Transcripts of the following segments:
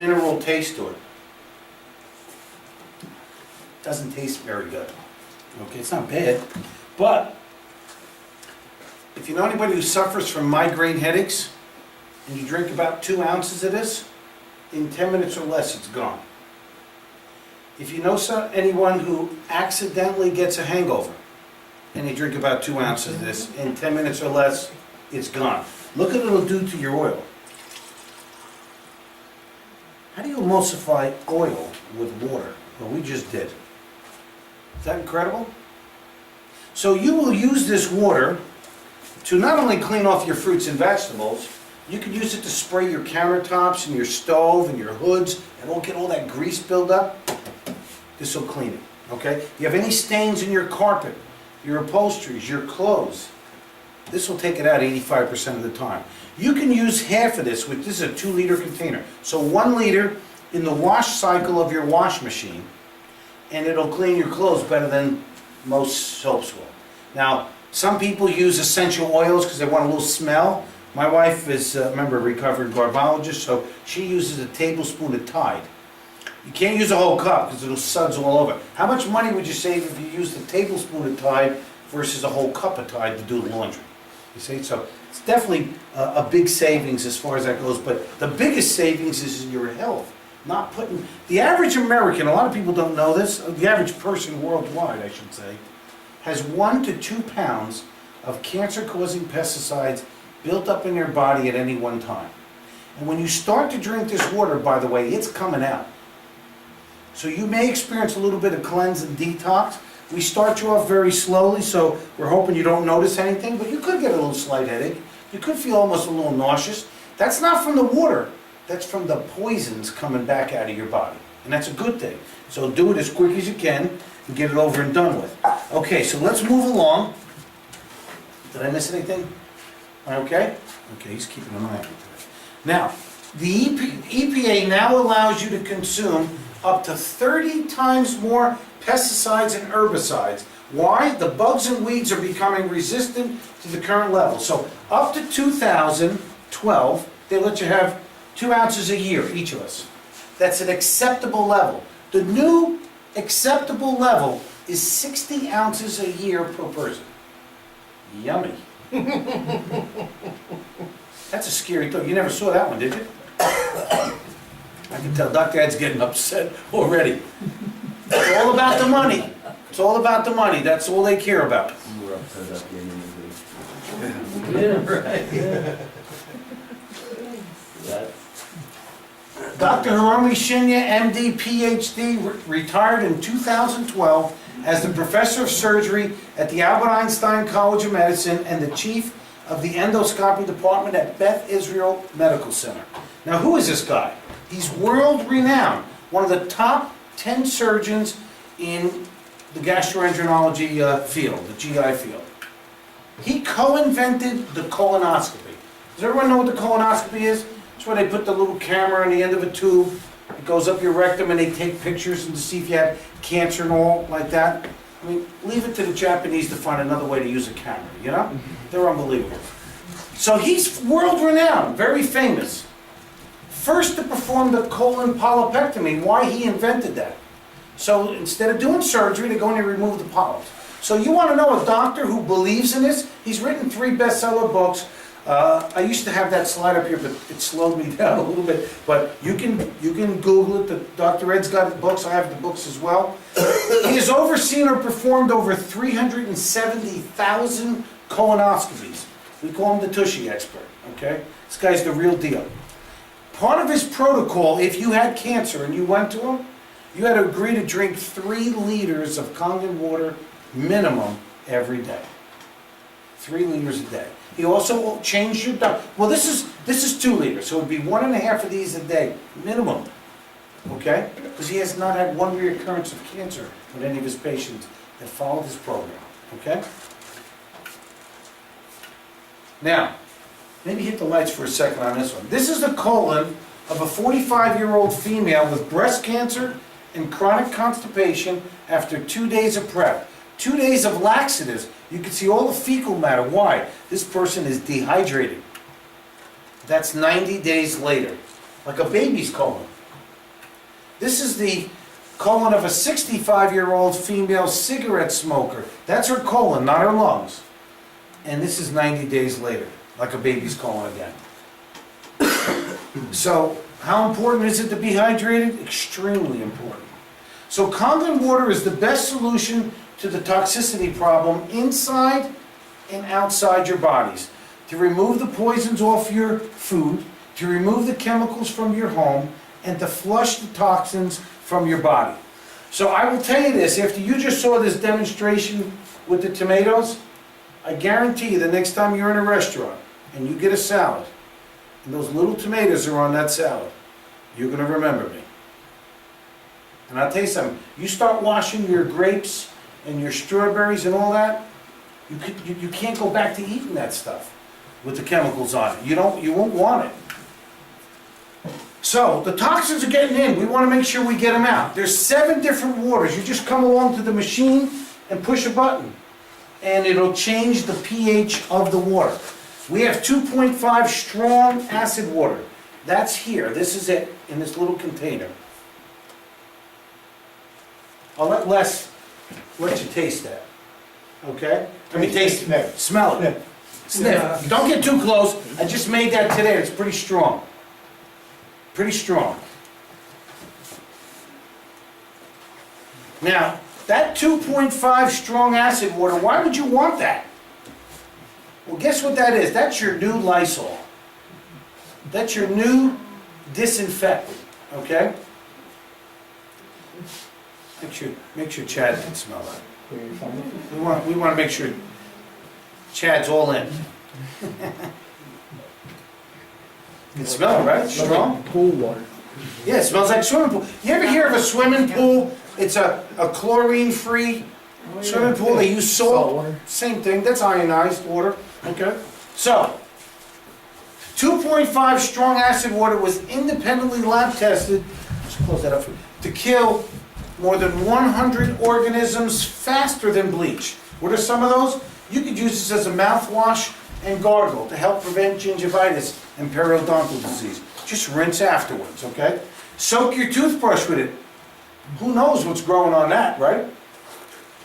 mineral taste to it. Doesn't taste very good. Okay, it's not bad, but if you know anybody who suffers from migraine headaches, and you drink about 2 ounces of this, in 10 minutes or less, it's gone. If you know anyone who accidentally gets a hangover, and they drink about 2 ounces of this, in 10 minutes or less, it's gone. Look at what it'll do to your oil. How do you emulsify oil with water? Well, we just did. Is that incredible? So you will use this water to not only clean off your fruits and vegetables, you can use it to spray your countertops and your stove and your hoods and won't get all that grease buildup. This will clean it, okay? If you have any stains in your carpet, your upholsteries, your clothes, this will take it out 85% of the time. You can use half of this, this is a 2-liter container. So 1 liter in the wash cycle of your wash machine, and it'll clean your clothes better than most soaps will. Now, some people use essential oils because they want a little smell. My wife is, remember, a recovered garbologist, so she uses a tablespoon of Tide. You can't use a whole cup because it'll suds all over. How much money would you save if you used a tablespoon of Tide versus a whole cup of Tide to do the laundry? You see, so it's definitely a big savings as far as that goes, but the biggest savings is in your health. Not putting, the average American, a lot of people don't know this, the average person worldwide, I should say, has 1 to 2 pounds of cancer-causing pesticides built up in their body at any one time. And when you start to drink this water, by the way, it's coming out. So you may experience a little bit of cleanse and detox. We start you off very slowly, so we're hoping you don't notice anything, but you could get a little slight headache. You could feel almost a little nauseous. That's not from the water. That's from the poisons coming back out of your body. And that's a good thing. So do it as quick as you can and get it over and done with. Okay, so let's move along. Did I miss anything? Okay? Okay, he's keeping an eye on it. Now, the EPA now allows you to consume up to 30 times more pesticides and herbicides. Why? The bugs and weeds are becoming resistant to the current level. So up to 2012, they let you have 2 ounces a year, each of us. That's an acceptable level. The new acceptable level is 60 ounces a year per person. Yummy. That's a scary thought. You never saw that one, did you? I can tell Dr. Ed's getting upset already. It's all about the money. It's all about the money. That's all they care about. We're upset about the end of Yeah, right. that. Dr. Hiromi Shinya, MD, PhD, retired in 2012 as the professor of surgery at the Albert Einstein College of Medicine and the chief of the endoscopy department at Beth Israel Medical Center. Now, who is this guy? He's world renowned, one of the top 10 surgeons in the gastroenterology field, the GI field. He co-invented the colonoscopy. Does everyone know what the colonoscopy is? It's where they put the little camera on the end of a tube. It goes up your rectum and they take pictures and to see if you have cancer and all like that. I mean, leave it to the Japanese to find another way to use a camera, you know? They're unbelievable. So he's world renowned, very famous. First to perform the colon polypectomy, why he invented that. So instead of doing surgery, they go in and remove the polyps. So you want to know a doctor who believes in this? He's written 3 bestseller books. I used to have that slide up here, but it slowed me down a little bit. But you can Google it. Dr. Ed's got the books. I have the books as well. He has overseen or performed over 370,000 colonoscopies. We call him the Tushy expert. Okay, this guy's the real deal. Part of his protocol, if you had cancer and you went to him, you had to agree to drink 3 liters of Kaangen water minimum every day. 3 liters a day. He also changed your diet. Well, this is 2 liters, so it would be 1.5 of these a day minimum. Okay? Because he has not had one reoccurrence of cancer with any of his patients that followed his program. Okay? Now, maybe hit the lights for a second on this one. This is the colon of a 45-year-old female with breast cancer and chronic constipation after 2 days of prep. 2 days of laxatives. You can see all the fecal matter. Why? This person is dehydrated. That's 90 days later. Like a baby's colon. This is the colon of a 65-year-old female cigarette smoker. That's her colon, not her lungs. And this is 90 days later, like a baby's colon again. So, how important is it to be hydrated? Extremely important. So Kaangen water is the best solution to the toxicity problem inside and outside your bodies. To remove the poisons off your food, to remove the chemicals from your home, and to flush the toxins from your body. So I will tell you this, after you just saw this demonstration with the tomatoes, I guarantee you the next time you're in a restaurant and you get a salad, and those little tomatoes are on that salad, you're going to remember me. And I'll tell you something, you start washing your grapes and your strawberries and all that, you can't go back to eating that stuff with the chemicals on it. You won't want it. So, the toxins are getting in. We want to make sure we get them out. There's 7 different waters. You just come along to the machine and push a button, and it'll change the pH of the water. We have 2.5 strong acid water. That's here. This is it in this little container. I'll let Les let you taste that. Okay? I mean, taste it. Smell it. Sniff. Don't get too close. I just made that today. It's pretty strong. Pretty strong. Now, that 2.5 strong acid water, why would you want that? Well, guess what that is? That's your new Lysol. That's your new disinfectant, okay? Make sure Chad can smell that. We want to make sure Chad's all in. You can smell it, right? It's strong. Pool water. Yeah, it smells like swimming pool. You ever hear of a swimming pool? It's a chlorine-free swimming pool. They use salt. water. Same thing. That's ionized water. Okay. So, 2.5 strong acid water was independently lab tested. Let's close that up for you. To kill more than 100 organisms faster than bleach. What are some of those? You could use this as a mouthwash and gargle to help prevent gingivitis and periodontal disease. Just rinse afterwards, okay? Soak your toothbrush with it. Who knows what's growing on that, right?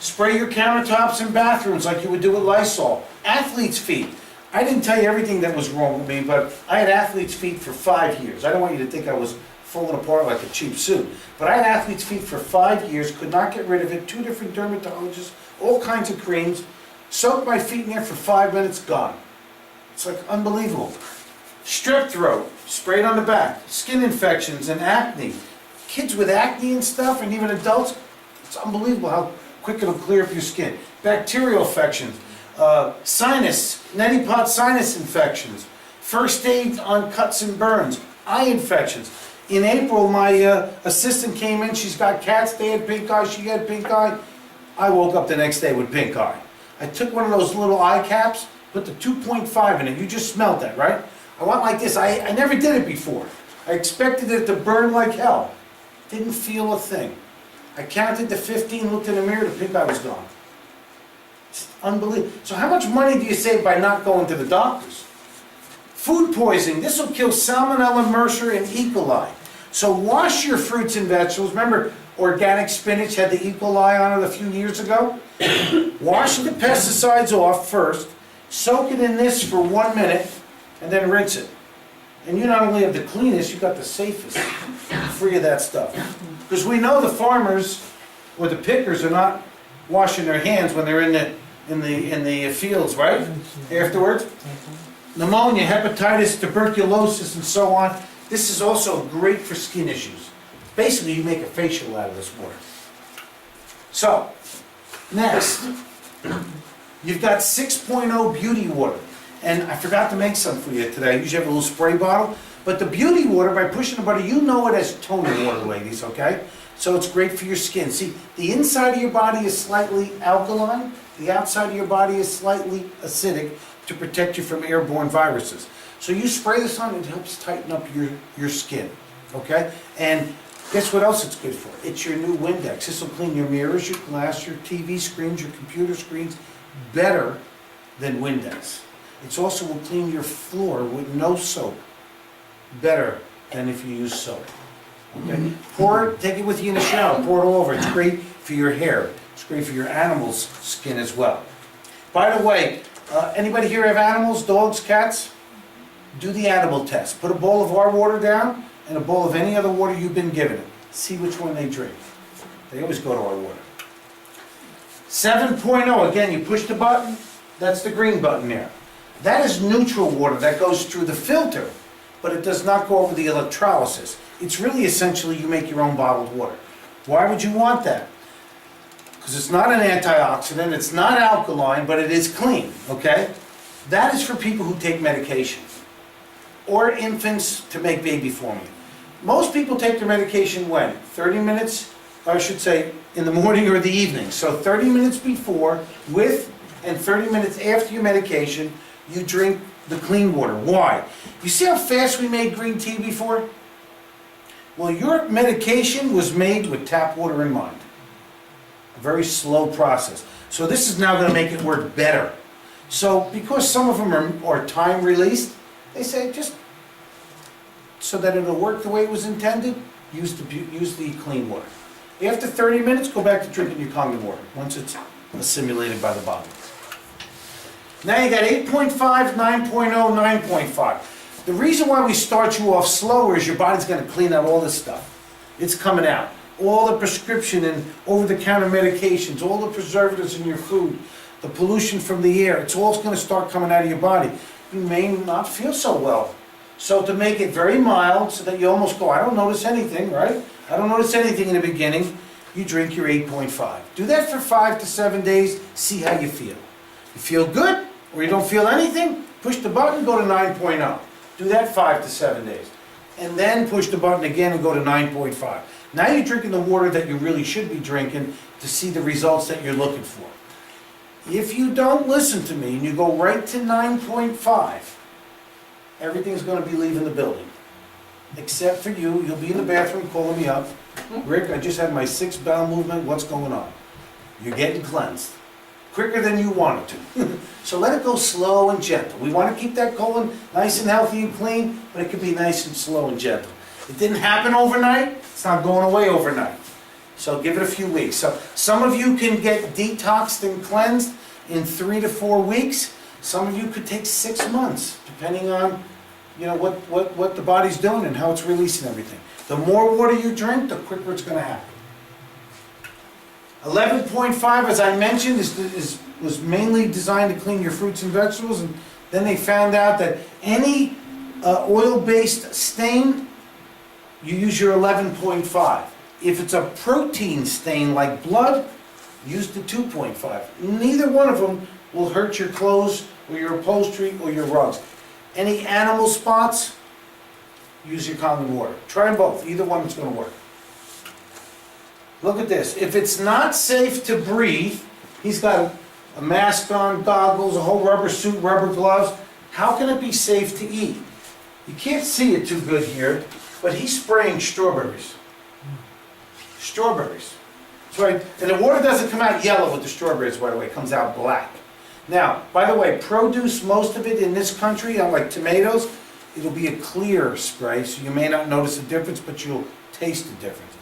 Spray your countertops and bathrooms like you would do with Lysol. Athlete's feet. I didn't tell you everything that was wrong with me, but I had athlete's feet for 5 years. I don't want you to think I was falling apart like a cheap suit. But I had athlete's feet for 5 years, could not get rid of it. 2 different dermatologists, all kinds of creams. Soaked my feet in there for 5 minutes, gone. It's like unbelievable. Strep throat, sprayed on the back. Skin infections and acne. Kids with acne and stuff, and even adults, it's unbelievable how quick it'll clear up your skin. Bacterial infections, sinus, neti pot sinus infections, first aid on cuts and burns, eye infections. In April, my assistant came in, she's got cats, they had pink eye, she had pink eye. I woke up the next day with pink eye. I took one of those little eye caps, put the 2.5 in it, you just smelled that, right? I went like this, I never did it before. I expected it to burn like hell. Didn't feel a thing. I counted to 15, looked in the mirror, the pink eye was gone. It's unbelievable. So how much money do you save by not going to the doctors? Food poisoning, this will kill Salmonella, MRSA, and E. coli. So wash your fruits and vegetables. Remember, organic spinach had the E. coli on it a few years ago? Wash the pesticides off first, soak it in this for 1 minute, and then rinse it. And you not only have the cleanest, you've got the safest, free of that stuff. Because we know the farmers or the pickers are not washing their hands when they're in the fields, right? Afterwards. Pneumonia, hepatitis, tuberculosis, and so on. This is also great for skin issues. Basically, you make a facial out of this water. So, next, you've got 6.0 beauty water. And I forgot to make some for you today. I usually have a little spray bottle. But the beauty water, by pushing the button, you know it as toner water, ladies, okay? So it's great for your skin. See, the inside of your body is slightly alkaline. The outside of your body is slightly acidic to protect you from airborne viruses. So you spray this on, it helps tighten up your skin, okay? And guess what else it's good for? It's your new Windex. This will clean your mirrors, your glass, your TV screens, your computer screens better than Windex. It also will clean your floor with no soap better than if you use soap. Okay? Pour it, take it with you in the shower, pour it all over. It's great for your hair. It's great for your animal's skin as well. By the way, anybody here have animals, dogs, cats? Do the animal test. Put a bowl of our water down and a bowl of any other water you've been given it. See which one they drink. They always go to our water. 7.0, again, you push the button, that's the green button there. That is neutral water that goes through the filter, but it does not go over the electrolysis. It's really essentially you make your own bottled water. Why would you want that? Because it's not an antioxidant, it's not alkaline, but it is clean, okay? That is for people who take medication, or infants to make baby formula. Most people take their medication when? 30 minutes, or I should say, in the morning or the evening. So 30 minutes before, with, and 30 minutes after your medication, you drink the clean water. Why? You see how fast we made green tea before? Well, your medication was made with tap water in mind. A very slow process. So this is now going to make it work better. So because some of them are time released, they say just so that it'll work the way it was intended, use the clean water. After 30 minutes, go back to drinking your Kaangen water once it's assimilated by the body. Now you got 8.5, 9.0, 9.5. The reason why we start you off slower is your body's going to clean out all this stuff. It's coming out. All the prescription and over-the-counter medications, all the preservatives in your food, the pollution from the air, it's all going to start coming out of your body. You may not feel so well. So to make it very mild, so that you almost go, I don't notice anything, right? I don't notice anything in the beginning, you drink your 8.5. Do that for 5 to 7 days, see how you feel. You feel good, or you don't feel anything, push the button, go to 9.0. Do that 5 to 7 days. And then push the button again and go to 9.5. Now you're drinking the water that you really should be drinking to see the results that you're looking for. If you don't listen to me and you go right to 9.5, everything's going to be leaving the building. Except for you, you'll be in the bathroom calling me up. Rick, I just had my 6th bowel movement, what's going on? You're getting cleansed. Quicker than you wanted to. So let it go slow and gentle. We want to keep that colon nice and healthy and clean, but it can be nice and slow and gentle. It didn't happen overnight, it's not going away overnight. So give it a few weeks. So some of you can get detoxed and cleansed in 3 to 4 weeks. Some of you could take 6 months, depending on what the body's doing and how it's releasing everything. The more water you drink, the quicker it's going to happen. 11.5, as I mentioned, was mainly designed to clean your fruits and vegetables, and then they found out that any oil-based stain, you use your 11.5. If it's a protein stain like blood, use the 2.5. Neither one of them will hurt your clothes or your upholstery or your rugs. Any animal spots, use your Kaangen water. Try them both, either one is going to work. Look at this. If it's not safe to breathe, he's got a mask on, goggles, a whole rubber suit, rubber gloves. How can it be safe to eat? You can't see it too good here, but he's spraying strawberries. Strawberries. That's right. And the water doesn't come out yellow with the strawberries, by the way. It comes out black. Now, by the way, produce, most of it in this country, like tomatoes, it'll be a clear spray, so you may not notice the difference, but you'll taste the difference.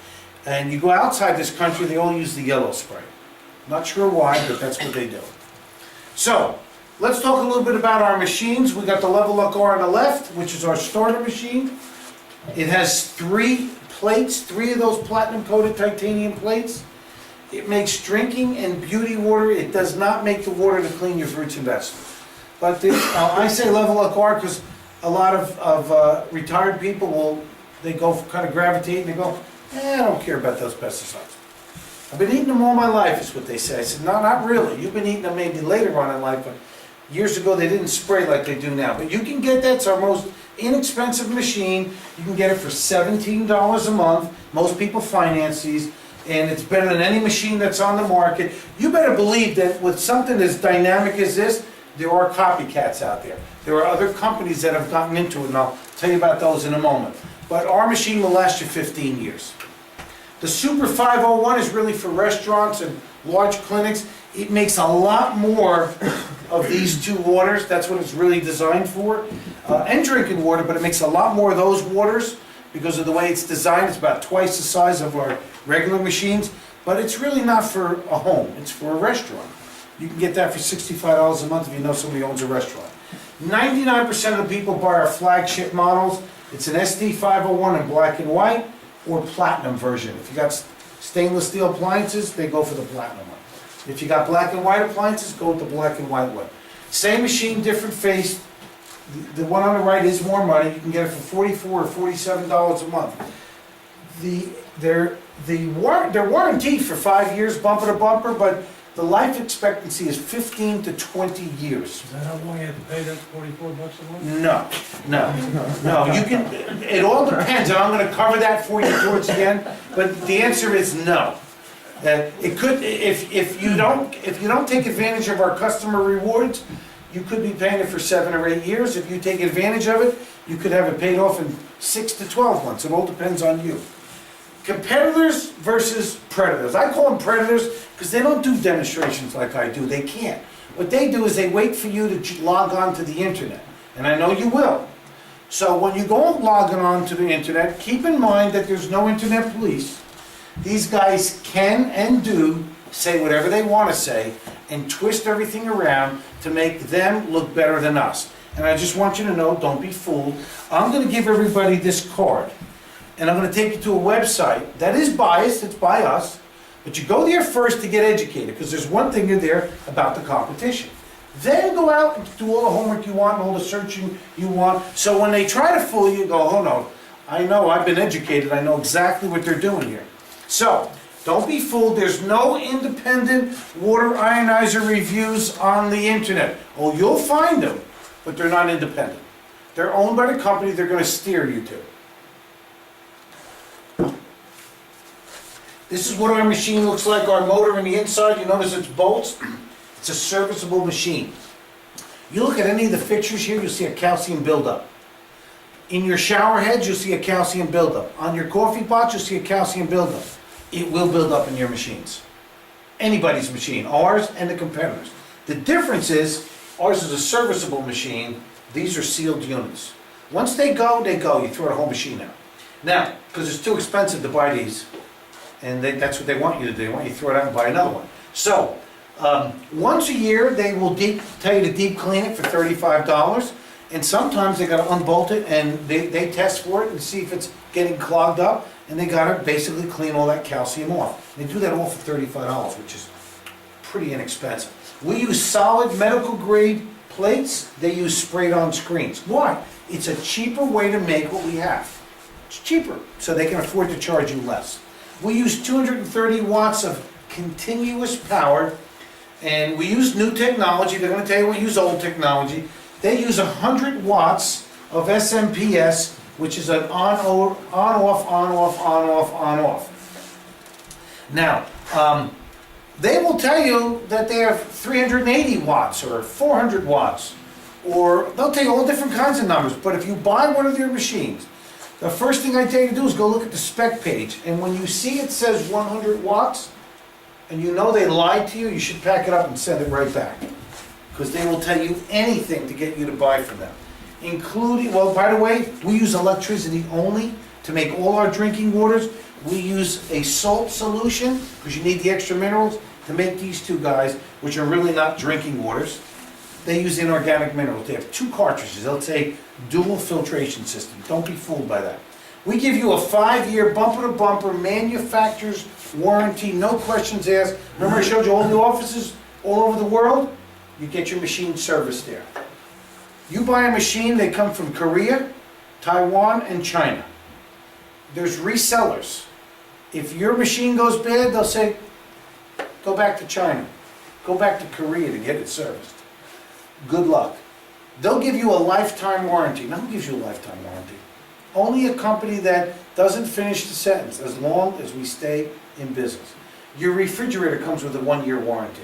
And you go outside this country, they all use the yellow spray. Not sure why, but that's what they do. So, let's talk a little bit about our machines. We got the Level Up R on the left, which is our starter machine. It has 3 plates, 3 of those platinum-coated titanium plates. It makes drinking and beauty water. It does not make the water to clean your fruits and vegetables. But I say Level Up R because a lot of retired people they go kind of gravitate and they go, I don't care about those pesticides. I've been eating them all my life, is what they say. I said, no, not really. You've been eating them maybe later on in life, but years ago they didn't spray like they do now. But you can get that. It's our most inexpensive machine. You can get it for $17 a month. Most people finance these, and it's better than any machine that's on the market. You better believe that with something as dynamic as this, there are copycats out there. There are other companies that have gotten into it, and I'll tell you about those in a moment. But our machine will last you 15 years. The Super 501 is really for restaurants and large clinics. It makes a lot more of these 2 waters. That's what it's really designed for. And drinking water, but it makes a lot more of those waters because of the way it's designed. It's about twice the size of our regular machines, but it's really not for a home, it's for a restaurant. You can get that for $65 a month if you know somebody owns a restaurant. 99% of the people buy our flagship models. It's an SD 501 in black and white or platinum version. If you got stainless steel appliances, they go for the platinum one. If you got black and white appliances, go with the black and white one. Same machine, different face. The one on the right is more money. You can get it for $44 or $47 a month. They're warranted for 5 years, bumper to bumper, but the life expectancy is 15 to 20 years. Is that how long you have to pay that $44 a month? No, you can, it all depends, and I'm gonna cover that for you towards the end, but the answer is no. It could, if you don't take advantage of our customer rewards, you could be paying it for 7 or 8 years. If you take advantage of it, you could have it paid off in 6 to 12 months. It all depends on you. Competitors versus predators. I call them predators because they don't do demonstrations like I do. They can't. What they do is they wait for you to log on to the internet. And I know you will. So when you go logging on to the internet, keep in mind that there's no internet police. These guys can and do say whatever they want to say and twist everything around to make them look better than us. And I just want you to know, don't be fooled. I'm going to give everybody this card. And I'm going to take you to a website that is biased, it's by us, but you go there first to get educated, because there's one thing in there about the competition. Then go out and do all the homework you want and all the searching you want. So when they try to fool you, go, oh no, I know, I've been educated, I know exactly what they're doing here. So, don't be fooled, there's no independent water ionizer reviews on the internet. Oh, you'll find them, but they're not independent. They're owned by the company they're going to steer you to. This is what our machine looks like, our motor on the inside. You notice it's bolts. It's a serviceable machine. You look at any of the fixtures here, you'll see a calcium buildup. In your shower heads, you'll see a calcium buildup. On your coffee pots, you'll see a calcium buildup. It will build up in your machines. Anybody's machine, ours and the competitors. The difference is, ours is a serviceable machine. These are sealed units. Once they go, they go. You throw the whole machine out. Now, because it's too expensive to buy these, and that's what they want you to do. They want you to throw it out and buy another one. So, once a year, they will tell you to deep clean it for $35. And sometimes they got to unbolt it and they test for it and see if it's getting clogged up. And they got to basically clean all that calcium off. They do that all for $35, which is pretty inexpensive. We use solid medical grade plates. They use sprayed on screens. Why? It's a cheaper way to make what we have. It's cheaper, so they can afford to charge you less. We use 230 watts of continuous power, and we use new technology. They're going to tell you we use old technology. They use 100 watts of SMPS, which is an on-off, on-off, on-off, on-off, on-off. Now, they will tell you that they have 380 watts or 400 watts, or they'll tell you all different kinds of numbers. But if you buy one of their machines, the first thing I tell you to do is go look at the spec page. And when you see it says 100 watts, and you know they lied to you, you should pack it up and send it right back. Because they will tell you anything to get you to buy from them. Including, well, by the way, we use electricity only to make all our drinking waters. We use a salt solution, because you need the extra minerals, to make these two guys, which are really not drinking waters. They use inorganic minerals. They have 2 cartridges. They'll say dual filtration system. Don't be fooled by that. We give you a 5-year bumper-to-bumper manufacturer's warranty, no questions asked. Remember I showed you all the offices all over the world? You get your machine serviced there. You buy a machine, they come from Korea, Taiwan, and China. There's resellers. If your machine goes bad, they'll say, go back to China. Go back to Korea to get it serviced. Good luck. They'll give you a lifetime warranty. Now, who gives you a lifetime warranty? Only a company that doesn't finish the sentence, as long as we stay in business. Your refrigerator comes with a 1-year warranty.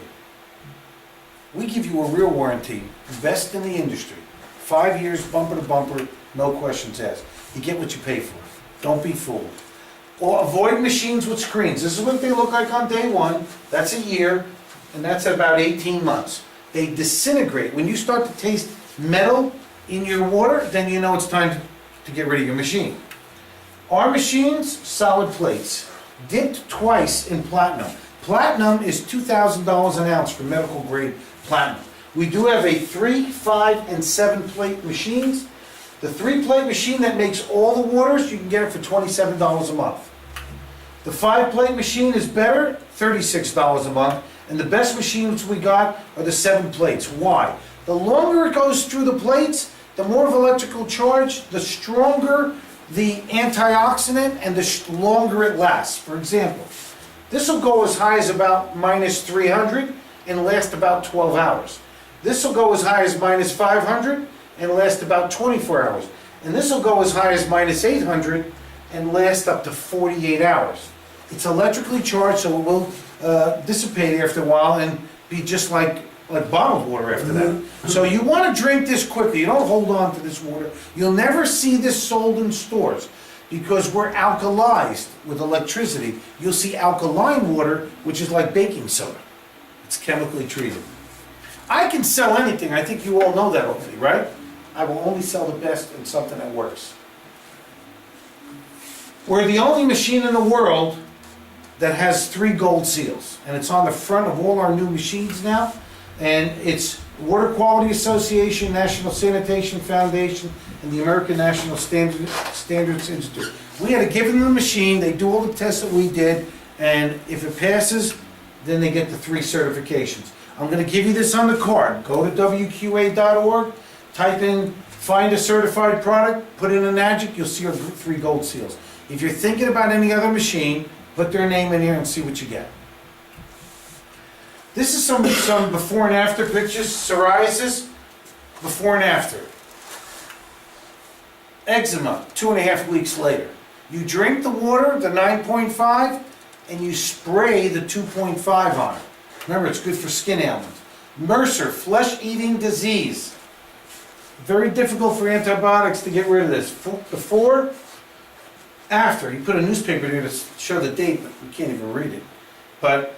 We give you a real warranty, best in the industry. 5 years, bumper to bumper, no questions asked. You get what you pay for. Don't be fooled. Or avoid machines with screens. This is what they look like on day 1. That's a year, and that's about 18 months. They disintegrate. When you start to taste metal in your water, then you know it's time to get rid of your machine. Our machines, solid plates, dipped twice in platinum. Platinum is $2,000 an ounce for medical grade platinum. We do have a 3, 5, and 7 plate machines. The 3 plate machine that makes all the waters, you can get it for $27 a month. The 5 plate machine is better, $36 a month. And the best machines we got are the 7 plates. Why? The longer it goes through the plates, the more of electrical charge, the stronger the antioxidant and the longer it lasts. For example, this will go as high as about minus 300 and last about 12 hours. This will go as high as minus 500 and last about 24 hours. And this will go as high as minus 800 and last up to 48 hours. It's electrically charged, so it will dissipate after a while and be just like bottled water after that. So you want to drink this quickly. You don't hold on to this water. You'll never see this sold in stores because we're alkalized with electricity. You'll see alkaline water, which is like baking soda. It's chemically treated. I can sell anything. I think you all know that already, right? I will only sell the best and something that works. We're the only machine in the world that has 3 gold seals, and it's on the front of all our new machines now, and it's Water Quality Association, National Sanitation Foundation, and the American National Standards Institute. We had to give them the machine, they do all the tests that we did, and if it passes, then they get the 3 certifications. I'm going to give you this on the card. Go to WQA.org, type in find a certified product, put in Enagic, you'll see our 3 gold seals. If you're thinking about any other machine, put their name in here and see what you get. This is some before and after pictures. Psoriasis, before and after. Eczema, 2.5 weeks later. You drink the water, the 9.5, and you spray the 2.5 on it. Remember, it's good for skin ailments. MRSA, flesh-eating disease. Very difficult for antibiotics to get rid of this. Before, after. He put a newspaper here to show the date, but we can't even read it. But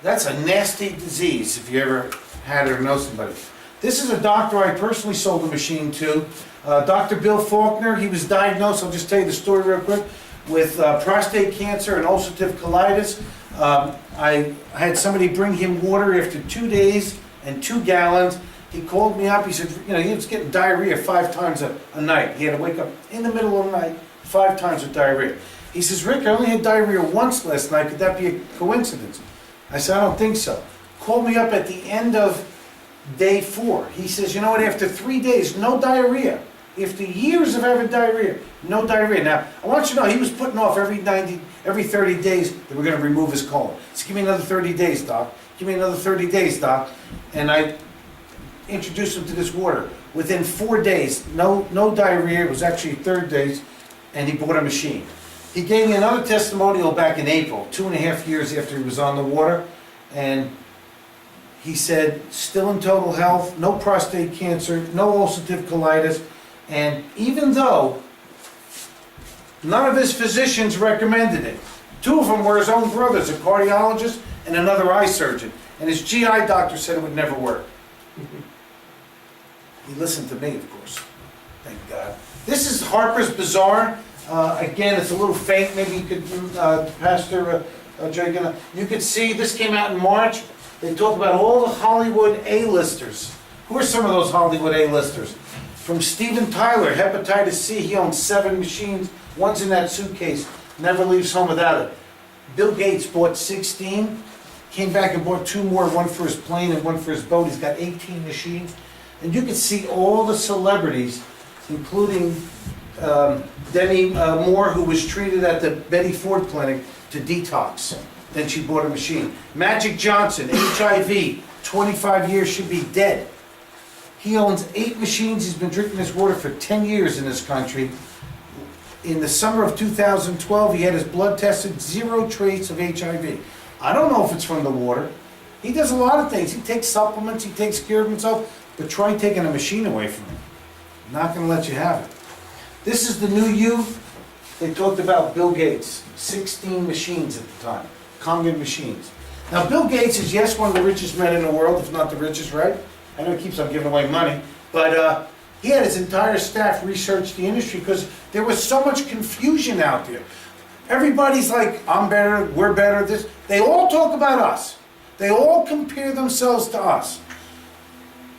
that's a nasty disease if you ever had it or know somebody. This is a doctor I personally sold a machine to. Dr. Bill Faulkner, he was diagnosed, I'll just tell you the story real quick, with prostate cancer and ulcerative colitis. I had somebody bring him water after 2 days and 2 gallons. He called me up, he said, you know, he was getting diarrhea 5 times a night. He had to wake up in the middle of the night 5 times with diarrhea. He says, Rick, I only had diarrhea once last night, could that be a coincidence? I said, I don't think so. Called me up at the end of day 4. He says, you know what, after 3 days, no diarrhea. After years of having diarrhea, no diarrhea. Now, I want you to know, he was putting off every 30 days that we're going to remove his colon. So give me another 30 days, doc. Give me another 30 days, doc. And I introduced him to this water. Within 4 days, no diarrhea. It was actually 3rd days, and he bought a machine. He gave me another testimonial back in April, 2.5 years after he was on the water, and he said, still in total health, no prostate cancer, no ulcerative colitis, and even though none of his physicians recommended it, 2 of them were his own brothers, a cardiologist and another eye surgeon, and his GI doctor said it would never work. He listened to me, of course, thank God. This is Harper's Bazaar. Again, it's a little faint, maybe you could, Pastor Joe, you could see, this came out in March. They talk about all the Hollywood A-listers. Who are some of those Hollywood A-listers? From Steven Tyler, hepatitis C, he owns 7 machines. One's in that suitcase, never leaves home without it. Bill Gates bought 16, came back and bought 2 more, one for his plane and one for his boat. He's got 18 machines. And you can see all the celebrities, including Demi Moore, who was treated at the Betty Ford Clinic to detox. Then she bought a machine. Magic Johnson, HIV, 25 years, should be dead. He owns 8 machines. He's been drinking this water for 10 years in this country. In the summer of 2012, he had his blood tested, 0 trace of HIV. I don't know if it's from the water. He does a lot of things. He takes supplements, he takes care of himself, but try taking a machine away from him. I'm not going to let you have it. This is the new you. They talked about Bill Gates, 16 machines at the time, Kaangen machines. Now, Bill Gates is, yes, one of the richest men in the world, if not the richest, right? I know he keeps on giving away money, but He had his entire staff research the industry because there was so much confusion out there. Everybody's like, I'm better, we're better, this. They all talk about us. They all compare themselves to us.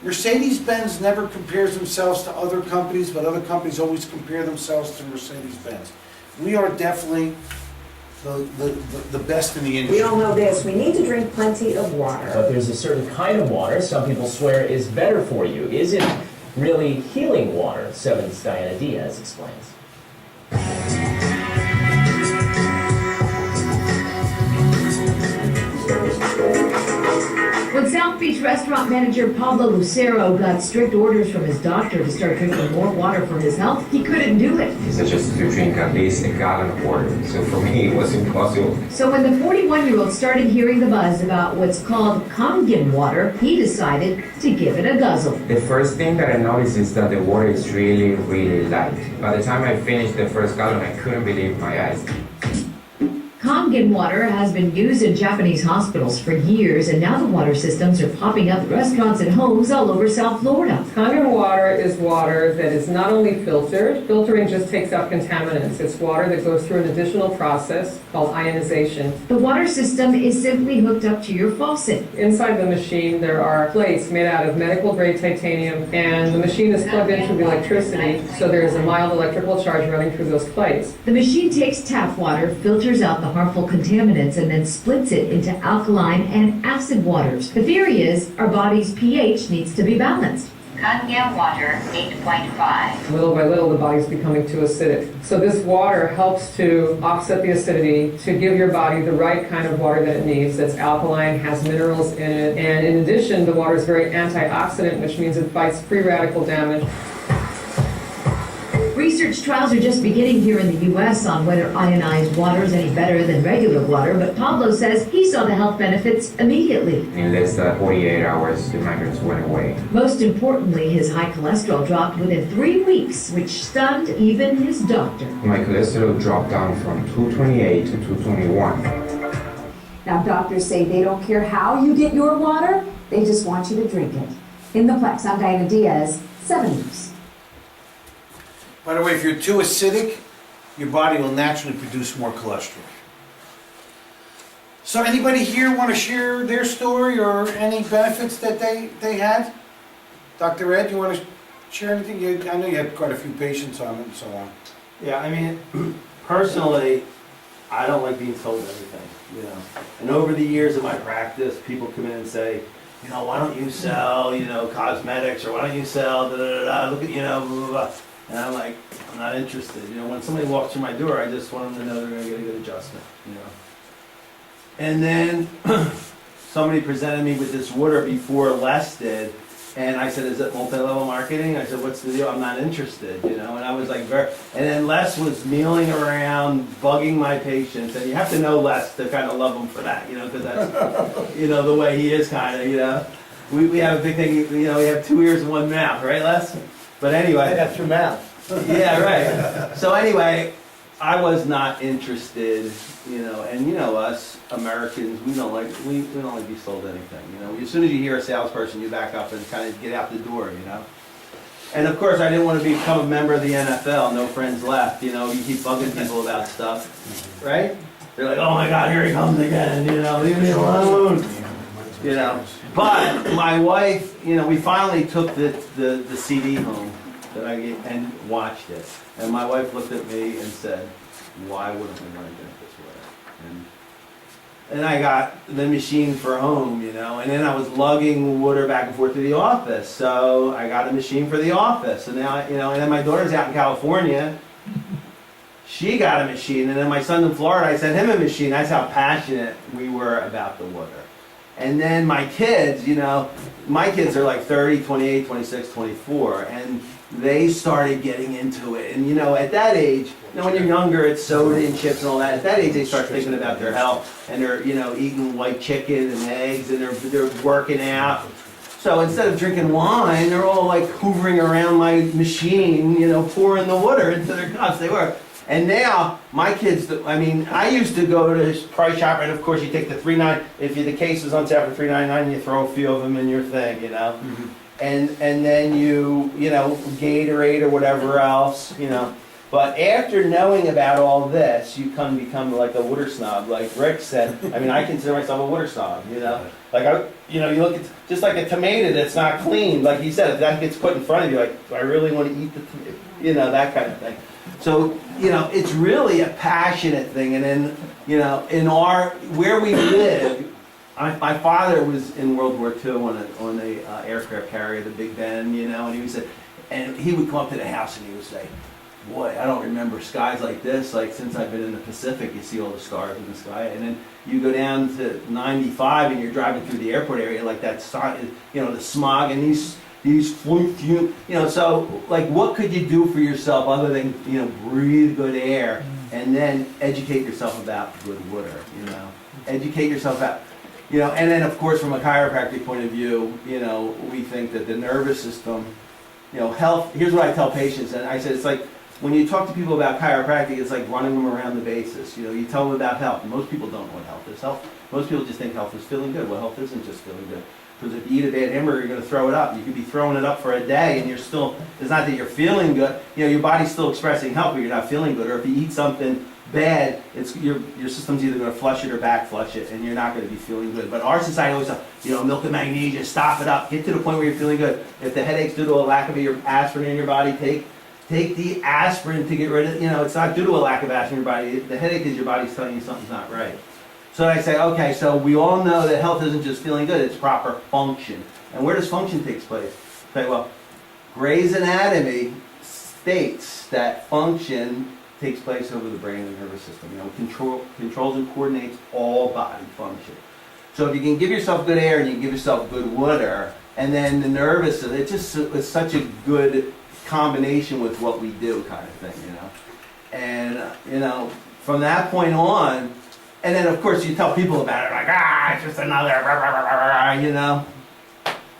Mercedes-Benz never compares themselves to other companies, but other companies always compare themselves to Mercedes-Benz. We are definitely the best in the industry. We all know this, we need to drink plenty of water. But there's a certain kind of water some people swear is better for you. Is it really healing water? 7's Diana Diaz explains. When South Beach restaurant manager Pablo Lucero got strict orders from his doctor to start drinking more water for his health, he couldn't do it. He suggested to drink at least a gallon of water. So for me, it was impossible. So when the 41-year-old started hearing the buzz about what's called Kaangen water, he decided to give it a guzzle. The first thing that I noticed is that the water is really, really light. By the time I finished the first gallon, I couldn't believe my eyes. Kaangen water has been used in Japanese hospitals for years, and now the water systems are popping up at restaurants and homes all over South Florida. Kaangen water is water that is not only filtered. Filtering just takes out contaminants. It's water that goes through an additional process called ionization. The water system is simply hooked up to your faucet. Inside the machine, there are plates made out of medical-grade titanium, and the machine is plugged into the electricity, so there is a mild electrical charge running through those plates. The machine takes tap water, filters out the harmful contaminants, and then splits it into alkaline and acid waters. The theory is our body's pH needs to be balanced. Kaangen water 8.5. Little by little, the body's becoming too acidic. So this water helps to offset the acidity, to give your body the right kind of water that it needs, that's alkaline, has minerals in it, and in addition, the water is very antioxidant, which means it fights free radical damage. Research trials are just beginning here in the U.S. on whether ionized water is any better than regular water, but Pablo says he saw the health benefits immediately. In less than 48 hours, the migraines went away. Most importantly, his high cholesterol dropped within 3 weeks, which stunned even his doctor. My cholesterol dropped down from 228 to 221. Now doctors say they don't care how you get your water, they just want you to drink it. In the Plex, I'm Diana Diaz, 7 News. By the way, if you're too acidic, your body will naturally produce more cholesterol. So anybody here want to share their story or any benefits that they had? Dr. Ed, you want to share anything? I know you had quite a few patients on it and so on. Yeah, I mean, personally, I don't like being told anything, you know. And over the years of my practice, people come in and say, you know, why don't you sell, you know, cosmetics, or why don't you sell, look at, you know, blah, blah, blah. And I'm like, I'm not interested. You know, when somebody walks through my door, I just want them to know they're going to get a good adjustment, you know. And then somebody presented me with this water before Les did, and I said, is it multi-level marketing? I said, what's the deal? I'm not interested, you know. And I was like, and then Les was mealing around, bugging my patients, and you have to know Les to kind of love him for that, you know, because that's, you know, the way he is kind of, you know. We have a big thing, you know, we have 2 ears and 1 mouth, right, Les? But anyway. I got your mouth. Yeah, right. So anyway, I was not interested, you know, and you know us Americans, we don't like to be sold anything, you know. As soon as you hear a salesperson, you back up and kind of get out the door, you know. And of course, I didn't want to become a member of the NFL. No friends left, you know. You keep bugging people about stuff, right? They're like, oh my God, here he comes again, you know. Leave me alone, you know. But my wife, you know, we finally took the CD home that I get and watched it. And my wife looked at me and said, why wouldn't we want to drink this water? And I got the machine for home, you know, and then I was lugging water back and forth to the office. So I got a machine for the office. And now, you know, and then my daughter's out in California. She got a machine. And then my son's in Florida, I sent him a machine. That's how passionate we were about the water. And then my kids, you know, my kids are like 30, 28, 26, 24, and they started getting into it. And you know, at that age, you know, when you're younger, it's soda and chips and all that. At that age, they start thinking about their health, and they're, you know, eating white chicken and eggs, and they're working out. So instead of drinking wine, they're all like hoovering around my machine, you know, pouring the water into their cups. They were. And now, my kids, I mean, I used to go to Price Chopper, and of course you take the $3.99, if the case is on sale for $3.99, you throw a few of them in your thing, you know. and then you know, Gatorade or whatever else, you know. But after knowing about all this, you become like a water snob, like Rick said. I mean, I consider myself a water snob, you know. Like you know, you look at just like a tomato that's not clean, like he said, if that gets put in front of you, like, do I really want to eat the tomato? You know, that kind of thing. So, you know, it's really a passionate thing. And then, you know, where we live, my father was in World War II on a aircraft carrier, the Big Ben, you know, and he would come up to the house and he would say, boy, I don't remember skies like this. Like, since I've been in the Pacific, you see all the stars in the sky. And then you go down to 95 and you're driving through the airport area, like that, you know, the smog and these fumes, you know, so, like, what could you do for yourself other than, you know, breathe good air and then educate yourself about good water, you know? Educate yourself about, you know, and then, of course, from a chiropractic point of view, you know, we think that the nervous system, you know, health, here's what I tell patients, and I said, it's like, when you talk to people about chiropractic, it's like running them around the bases. You know, you tell them about health. Most people don't know what health is. Most people just think health is feeling good. Well, health isn't just feeling good. Because if you eat a bad hamburger, you're going to throw it up. You could be throwing it up for a day, and it's not that you're feeling good. You know, your body's still expressing health, but you're not feeling good. Or if you eat something bad, it's your system's either going to flush it or back flush it, and you're not going to be feeling good. But our society always says, you know, milk and magnesia, stop it up, get to the point where you're feeling good. If the headache's due to a lack of your aspirin in your body, take the aspirin to get rid of, you know, it's not due to a lack of aspirin in your body. The headache is your body's telling you something's not right. So I say, okay, so we all know that health isn't just feeling good, it's proper function. And where does function take place? Okay, well, Gray's Anatomy states that function takes place over the brain and nervous system. You know, controls and coordinates all body function. So if you can give yourself good air and you can give yourself good water, and then the nervous system, it's such a good combination with what we do, kind of thing, you know. And you know, from that point on, and then of course you tell people about it, like, it's just another, you know.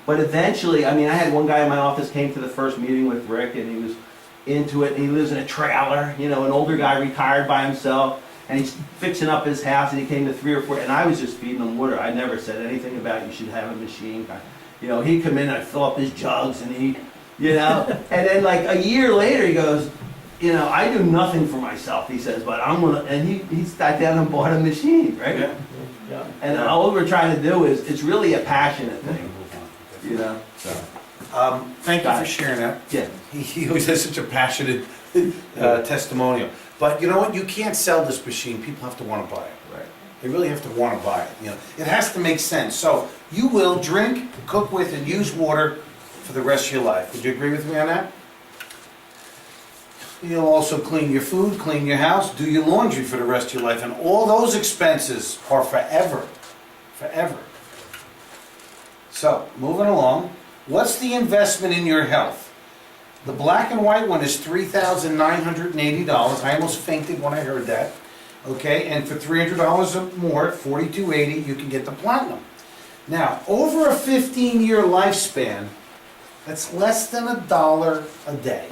But eventually, I mean, I had one guy in my office came to the first meeting with Rick, and he was into it, and he lives in a trailer, you know, an older guy retired by himself, and he's fixing up his house, and he came to 3 or 4, and I was just feeding him water. I never said anything about you should have a machine. You know, he'd come in and I'd fill up his jugs, and he, you know, and then like a year later he goes, you know, I do nothing for myself, he says, but I'm gonna, and he sat down and bought a machine, right? Yeah. And all we're trying to do is, it's really a passionate thing, you know? So. Thank you for sharing that. Yeah. He always has such a passionate testimonial. But you know what? You can't sell this machine. People have to want to buy it. Right. They really have to want to buy it. You know, it has to make sense. So you will drink, cook with, and use water for the rest of your life. Would you agree with me on that? You'll also clean your food, clean your house, do your laundry for the rest of your life, and all those expenses are forever. Forever. So, moving along, what's the investment in your health? The black and white one is $3,980. I almost fainted when I heard that. Okay, and for $300 or more, $4,280, you can get the platinum. Now, over a 15-year lifespan, that's less than $1 a day.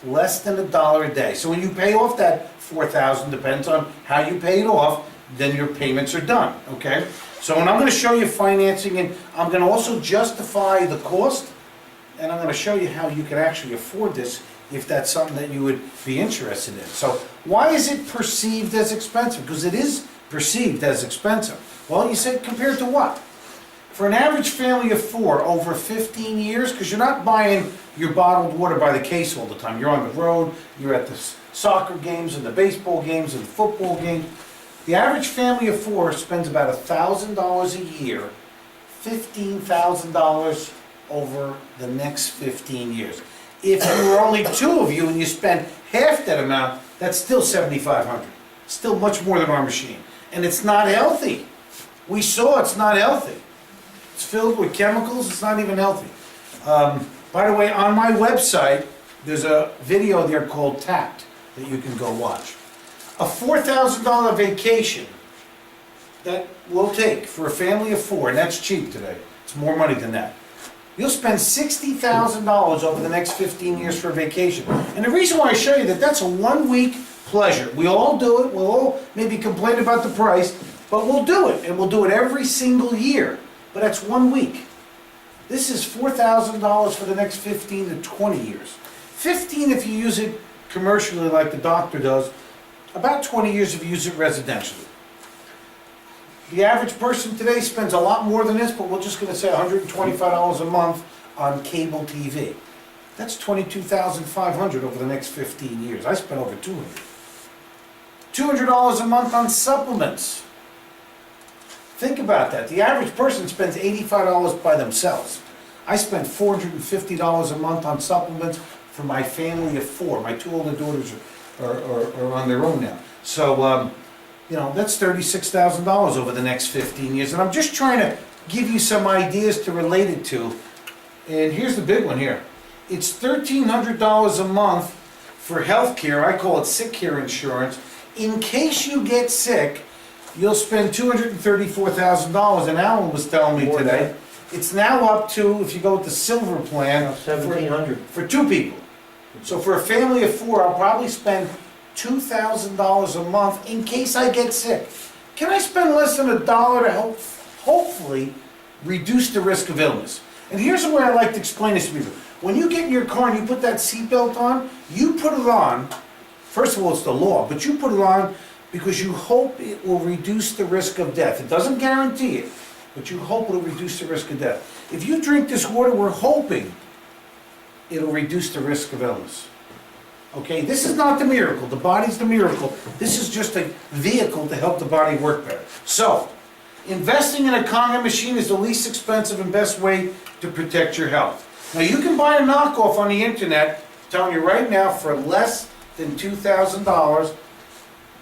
Less than $1 a day. So when you pay off that $4,000, depends on how you pay it off, then your payments are done, okay? So when I'm going to show you financing, and I'm going to also justify the cost, and I'm going to show you how you can actually afford this if that's something that you would be interested in. So why is it perceived as expensive? Because it is perceived as expensive. Well, you say compared to what? For an average family of 4 over 15 years, because you're not buying your bottled water by the case all the time. You're on the road, you're at the soccer games and the baseball games and the football games. The average family of 4 spends about $1,000 a year, $15,000 over the next 15 years. If you were only 2 of you and you spent half that amount, that's still $7,500. Still much more than our machine. And it's not healthy. We saw it's not healthy. It's filled with chemicals, it's not even healthy. By the way, on my website, there's a video there called Tapped that you can go watch. A $4,000 vacation that we'll take for a family of 4, and that's cheap today. It's more money than that. You'll spend $60,000 over the next 15 years for a vacation. And the reason why I show you that, that's a 1-week pleasure. We all do it, we'll all maybe complain about the price, but we'll do it, and we'll do it every single year. But that's 1 week. This is $4,000 for the next 15 to 20 years. 15 if you use it commercially like the doctor does, about 20 years if you use it residentially. The average person today spends a lot more than this, but we're just gonna say $125 a month on cable TV. That's $22,500 over the next 15 years. I spent over $200. $200 a month on supplements. Think about that. The average person spends $85 by themselves. I spend $450 a month on supplements for my family of 4. My 2 older daughters are on their own now. So, you know, that's $36,000 over the next 15 years. And I'm just trying to give you some ideas to relate it to. And here's the big one here. It's $1,300 a month for health care. I call it sick care insurance. In case you get sick, you'll spend $234,000. And Alan was telling me today, it's now up to, if you go with the silver plan, $1,700. for 2 people. So for a family of 4, I'll probably spend $2,000 a month in case I get sick. Can I spend less than $1 to help, hopefully, reduce the risk of illness? And here's the way I like to explain this to people. When you get in your car and you put that seatbelt on, you put it on, first of all, it's the law, but you put it on because you hope it will reduce the risk of death. It doesn't guarantee it, but you hope it will reduce the risk of death. If you drink this water, we're hoping it'll reduce the risk of illness. Okay, this is not the miracle. The body's the miracle. This is just a vehicle to help the body work better. So, investing in a Kaangen machine is the least expensive and best way to protect your health. Now, you can buy a knockoff on the internet, I'm telling you right now, for less than $2,000,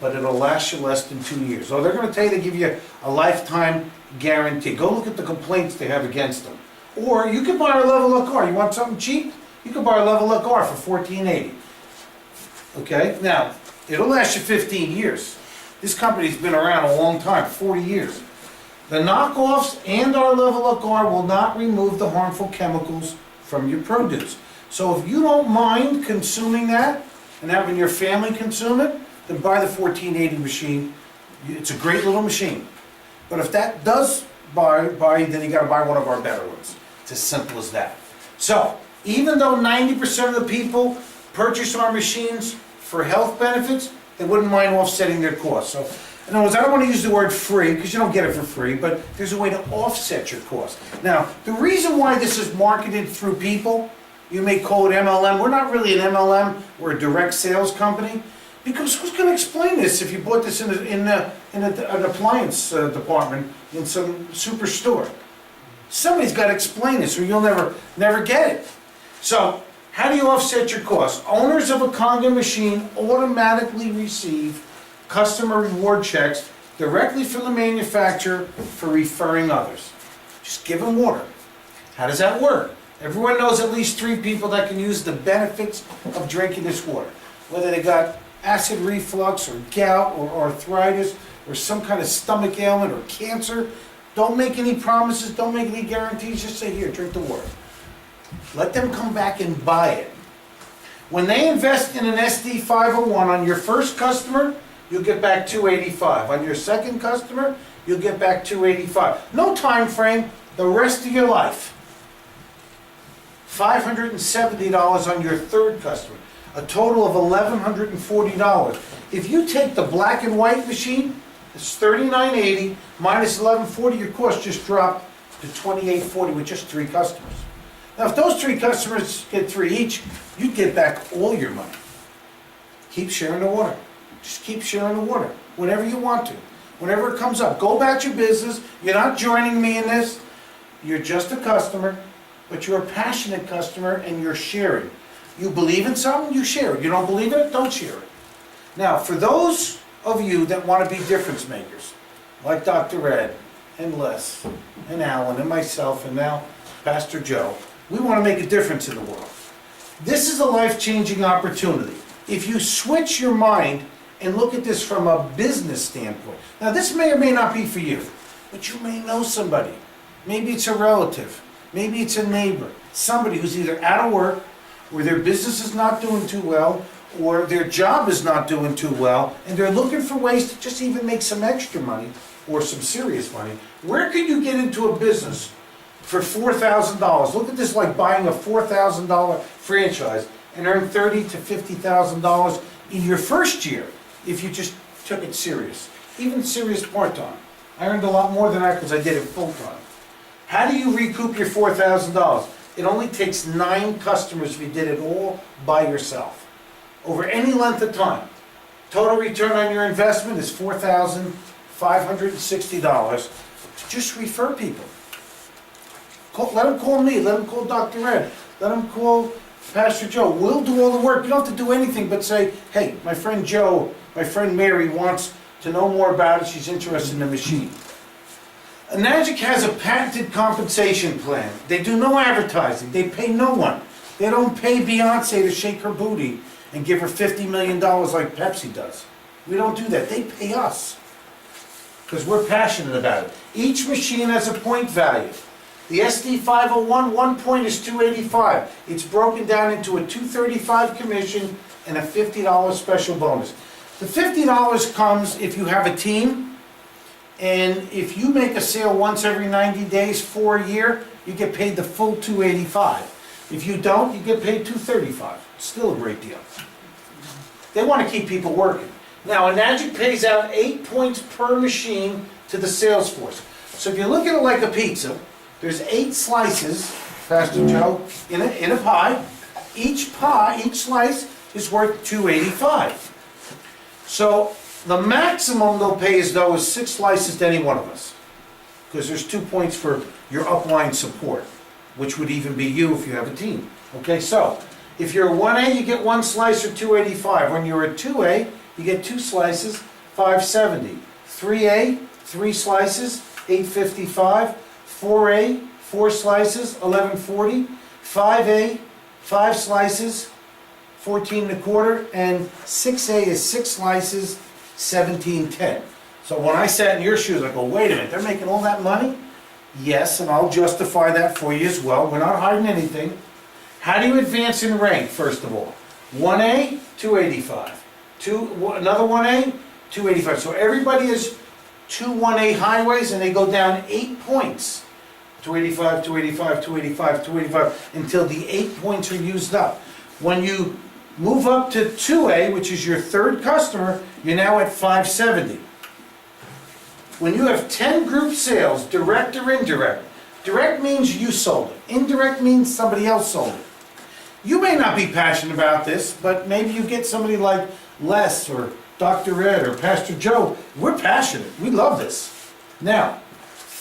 but it'll last you less than 2 years. So they're going to tell you to give you a lifetime guarantee. Go look at the complaints they have against them. Or you can buy a level up car. You want something cheap? You can buy a level up car for $1,480. Okay? Now, it'll last you 15 years. This company's been around a long time, 40 years. The knockoffs and our level up car will not remove the harmful chemicals from your produce. So if you don't mind consuming that and having your family consume it, then buy the 1480 machine. It's a great little machine. But if that does buy, then you gotta buy one of our better ones. It's as simple as that. So, even though 90% of the people purchase our machines for health benefits, they wouldn't mind offsetting their costs. So, in other words, I don't want to use the word free, because you don't get it for free, but there's a way to offset your costs. Now, the reason why this is marketed through people, you may call it MLM, we're not really an MLM, we're a direct sales company, because who's going to explain this if you bought this in an appliance department in some superstore? Somebody's got to explain this or you'll never get it. So, how do you offset your costs? Owners of a Kaangen machine automatically receive customer reward checks directly from the manufacturer for referring others. Just give them water. How does that work? Everyone knows at least 3 people that can use the benefits of drinking this water. Whether they got acid reflux or gout or arthritis or some kind of stomach ailment or cancer, don't make any promises, don't make any guarantees, just say, here, drink the water. Let them come back and buy it. When they invest in an SD 501 on your first customer, you'll get back $285. On your second customer, you'll get back $285. No time frame, the rest of your life. $570 on your third customer. A total of $1,140. If you take the black and white machine, it's $39.80 minus $11.40, your cost just dropped to $28.40 with just 3 customers. Now, if those 3 customers get 3 each, you get back all your money. Keep sharing the water. Just keep sharing the water whenever you want to. Whenever it comes up, go about your business. You're not joining me in this. You're just a customer, but you're a passionate customer and you're sharing. You believe in something, you share it. You don't believe in it, don't share it. Now, for those of you that want to be difference makers, like Dr. Ed and Les and Alan and myself and now Pastor Joe, we want to make a difference in the world. This is a life-changing opportunity. If you switch your mind and look at this from a business standpoint. Now, this may or may not be for you, but you may know somebody. Maybe it's a relative. Maybe it's a neighbor. Somebody who's either out of work, or their business is not doing too well, or their job is not doing too well, and they're looking for ways to just even make some extra money, or some serious money. Where can you get into a business for $4,000. Look at this like buying a $4,000 franchise and earn $30,000 to $50,000 in your first year if you just took it serious. Even serious part-time. I earned a lot more than that because I did it full-time. How do you recoup your $4,000? It only takes 9 customers if you did it all by yourself. Over any length of time. Total return on your investment is $4,560. Just refer people. Let them call me, let them call Dr. Ed, let them call Pastor Joe. We'll do all the work. You don't have to do anything but say, hey, my friend Joe, my friend Mary wants to know more about it. She's interested in the machine. Enagic has a patented compensation plan. They do no advertising. They pay no one. They don't pay Beyonce to shake her booty and give her $50 million like Pepsi does. We don't do that. They pay us because we're passionate about it. Each machine has a point value. The SD501, 1 point is $285. It's broken down into a $235 commission and a $50 special bonus. The $50 comes if you have a team, and if you make a sale once every 90 days for a year, you get paid the full $285. If you don't, you get paid $235. Still a great deal. They want to keep people working. Now, Enagic pays out 8 points per machine to the sales force. So if you look at it like a pizza, there's 8 slices, Pastor Joe, in a pie. Each slice is worth $285. So the maximum they'll pay is 6 slices to any one of us. Because there's 2 points for your upline support, which would even be you if you have a team. Okay, so if you're a 1A, you get 1 slice or $285. When you're a 2A, you get 2 slices, $570. 3A, 3 slices, $855. 4A, 4 slices, $1140. 5A, 5 slices, $14.25, and 6A is 6 slices, $17.10. So when I sat in your shoes, I go, wait a minute, they're making all that money? Yes, and I'll justify that for you as well. We're not hiding anything. How do you advance in rank, first of all? 1A, $285. Another 1A, $285. So everybody is 2 1A highways, and they go down 8 points. 285, 285, 285, 285, until the 8 points are used up. When you move up to 2A, which is your 3rd customer, you're now at 570. When you have 10 group sales, direct or indirect, direct means you sold it. Indirect means somebody else sold it. You may not be passionate about this, but maybe you get somebody like Les or Dr. Ed or Pastor Joe. We're passionate. We love this. Now,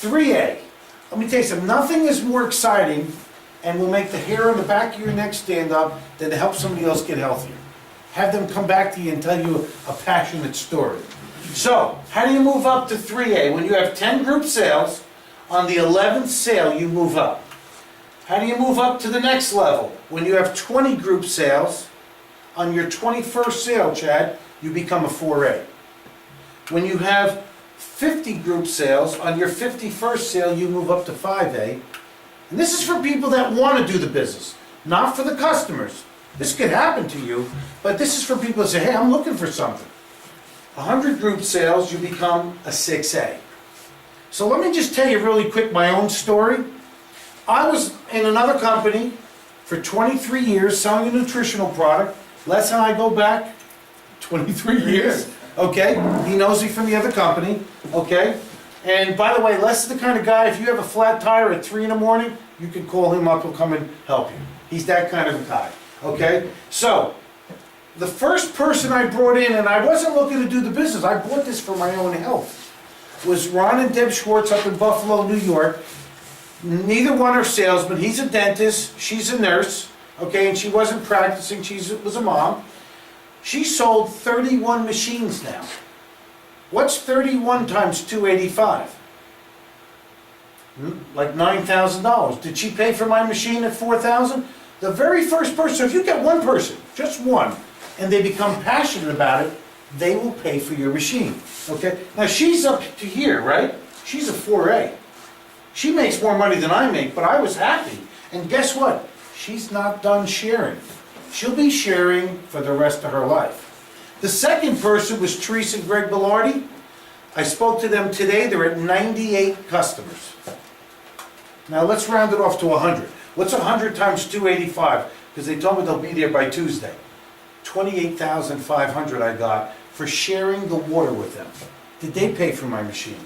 3A. Let me tell you something. Nothing is more exciting and will make the hair on the back of your neck stand up than to help somebody else get healthier. Have them come back to you and tell you a passionate story. So, how do you move up to 3A? When you have 10 group sales, on the 11th sale you move up. How do you move up to the next level? When you have 20 group sales, on your 21st sale, Chad, you become a 4A. When you have 50 group sales, on your 51st sale you move up to 5A. And this is for people that want to do the business, not for the customers. This could happen to you, but this is for people that say, hey, I'm looking for something. 100 group sales, you become a 6A. So let me just tell you really quick my own story. I was in another company for 23 years selling a nutritional product. Les and I go back 23 years. Okay, he knows me from the other company, okay? And by the way, Les is the kind of guy, if you have a flat tire at 3 in the morning, you can call him up, he'll come and help you. He's that kind of a guy, okay? So, the first person I brought in, and I wasn't looking to do the business, I bought this for my own health, was Ron and Deb Schwartz up in Buffalo, New York. Neither one are salesmen. He's a dentist, she's a nurse, okay, and she wasn't practicing, she was a mom. She sold 31 machines now. What's 31 times 285? Like $9,000. Did she pay for my machine at $4,000? The very first person, so if you get one person, just one, and they become passionate about it, they will pay for your machine, okay? Now she's up to here, right? She's a 4A. She makes more money than I make, but I was happy. And guess what? She's not done sharing. She'll be sharing for the rest of her life. The second person was Teresa and Greg Bellardi. I spoke to them today. They're at 98 customers. Now let's round it off to 100. What's 100 times 285? Because they told me they'll be there by Tuesday. 28,500 I got for sharing the water with them. Did they pay for my machine?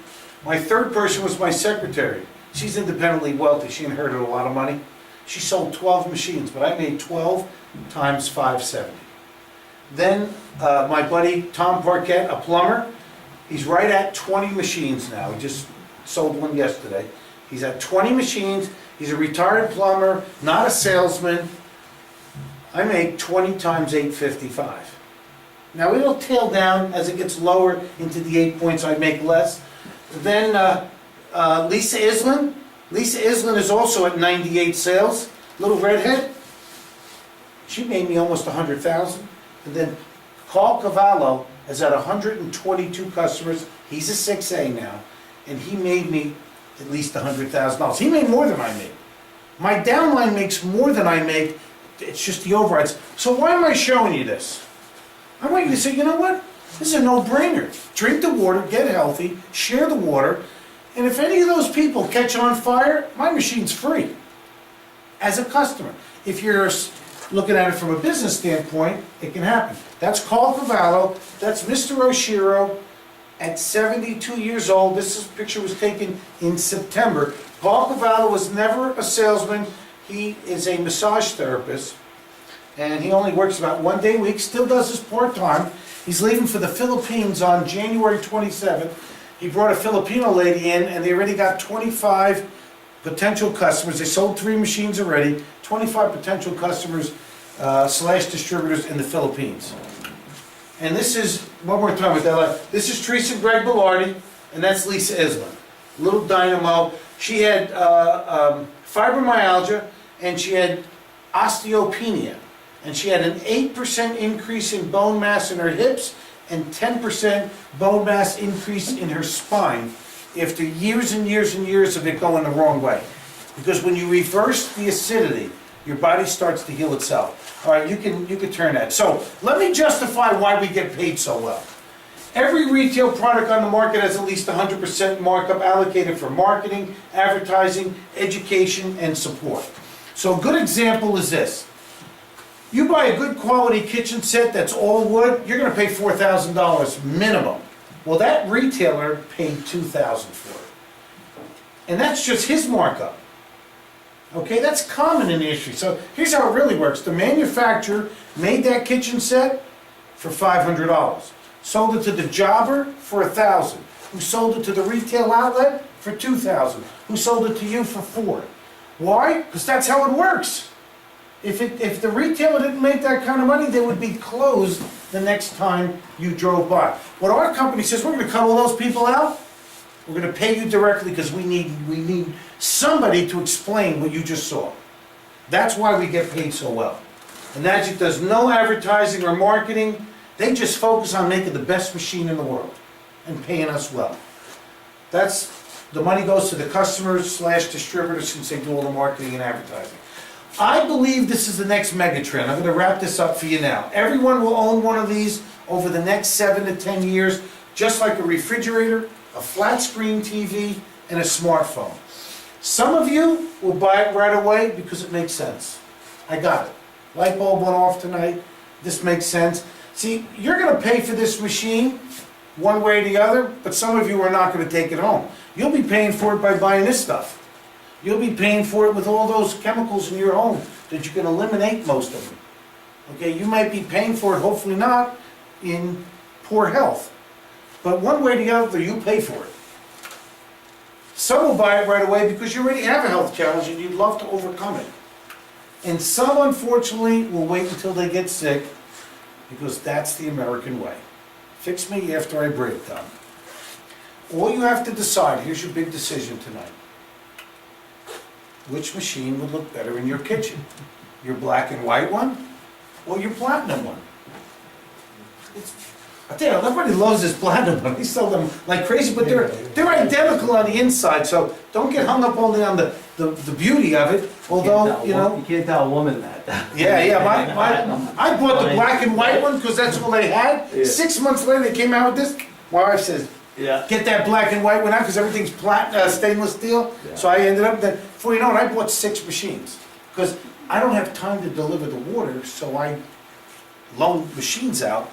My third person was my secretary. She's independently wealthy. She inherited a lot of money. She sold 12 machines, but I made 12 times 570. Then my buddy Tom Parquette, a plumber, he's right at 20 machines now. He just sold one yesterday. He's at 20 machines. He's a retired plumber, not a salesman. I make 20 times 855. Now it'll tail down as it gets lower into the 8 points. I make less. Then Lisa Islin. Lisa Islin is also at 98 sales. Little redhead. She made me almost 100,000. And then Carl Cavallo is at 122 customers. He's a 6A now, and he made me at least $100,000. He made more than I made. My downline makes more than I make. It's just the overrides. So why am I showing you this? I want you to say, you know what? This is a no-brainer. Drink the water, get healthy, share the water, and if any of those people catch on fire, my machine's free as a customer. If you're looking at it from a business standpoint, it can happen. That's Carl Cavallo. That's Mr. Oshiro at 72 years old. This picture was taken in September. Carl Cavallo was never a salesman. He is a massage therapist, and he only works about 1 day a week, still does his part-time. He's leaving for the Philippines on January 27th. He brought a Filipino lady in, and they already got 25 potential customers. They sold 3 machines already, 25 potential customers slash distributors in the Philippines. And this is, one more time with that, this is Teresa Greg Bellardi, and that's Lisa Islin. Little dynamo. She had fibromyalgia, and she had osteopenia. And she had an 8% increase in bone mass in her hips, and 10% bone mass increase in her spine after years and years and years of it going the wrong way. Because when you reverse the acidity, your body starts to heal itself. All right, you can turn that. So let me justify why we get paid so well. Every retail product on the market has at least 100% markup allocated for marketing, advertising, education, and support. So a good example is this. You buy a good quality kitchen set that's all wood, you're going to pay $4,000 minimum. Well, that retailer paid $2,000 for it. And that's just his markup. Okay, that's common in the industry. So here's how it really works. The manufacturer made that kitchen set for $500. Sold it to the jobber for $1,000. Who sold it to the retail outlet for $2,000. Who sold it to you for $4,000. Why? Because that's how it works. If the retailer didn't make that kind of money, they would be closed the next time you drove by. What our company says, we're going to cut all those people out. We're going to pay you directly because we need somebody to explain what you just saw. That's why we get paid so well. Enagic does no advertising or marketing. They just focus on making the best machine in the world and paying us well. The money goes to the customers slash distributors since they do all the marketing and advertising. I believe this is the next megatrend. I'm going to wrap this up for you now. Everyone will own one of these over the next 7 to 10 years, just like a refrigerator, a flat screen TV, and a smartphone. Some of you will buy it right away because it makes sense. I got it. Light bulb went off tonight. This makes sense. See, you're going to pay for this machine one way or the other, but some of you are not going to take it home. You'll be paying for it by buying this stuff. You'll be paying for it with all those chemicals in your home that you can eliminate most of them. Okay, you might be paying for it, hopefully not, in poor health. But one way or the other, you pay for it. Some will buy it right away because you already have a health challenge and you'd love to overcome it. And some, unfortunately, will wait until they get sick because that's the American way. Fix me after I break down. All you have to decide, here's your big decision tonight. Which machine would look better in your kitchen? Your black and white one or your platinum one? I tell you, everybody loves this platinum one. They sell them like crazy, but they're identical on the inside, so don't get hung up only on the beauty of it, although, you know. You can't tell a woman that. Yeah, I bought the black and white one because that's all they had. Yeah. 6 months later, they came out with this. My wife says, Yeah. get that black and white one out, because everything's stainless steel. Yeah. So I ended up, before you know it, I bought 6 machines. Because I don't have time to deliver the water, so I loan machines out,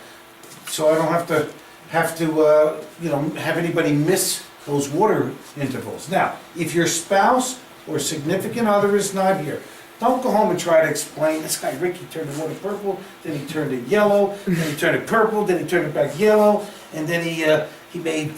so I don't have to have anybody miss those water intervals. Now, if your spouse or significant other is not here, don't go home and try to explain, this guy Ricky turned the water purple, then he turned it yellow, then he turned it purple, then he turned it back yellow, and then he made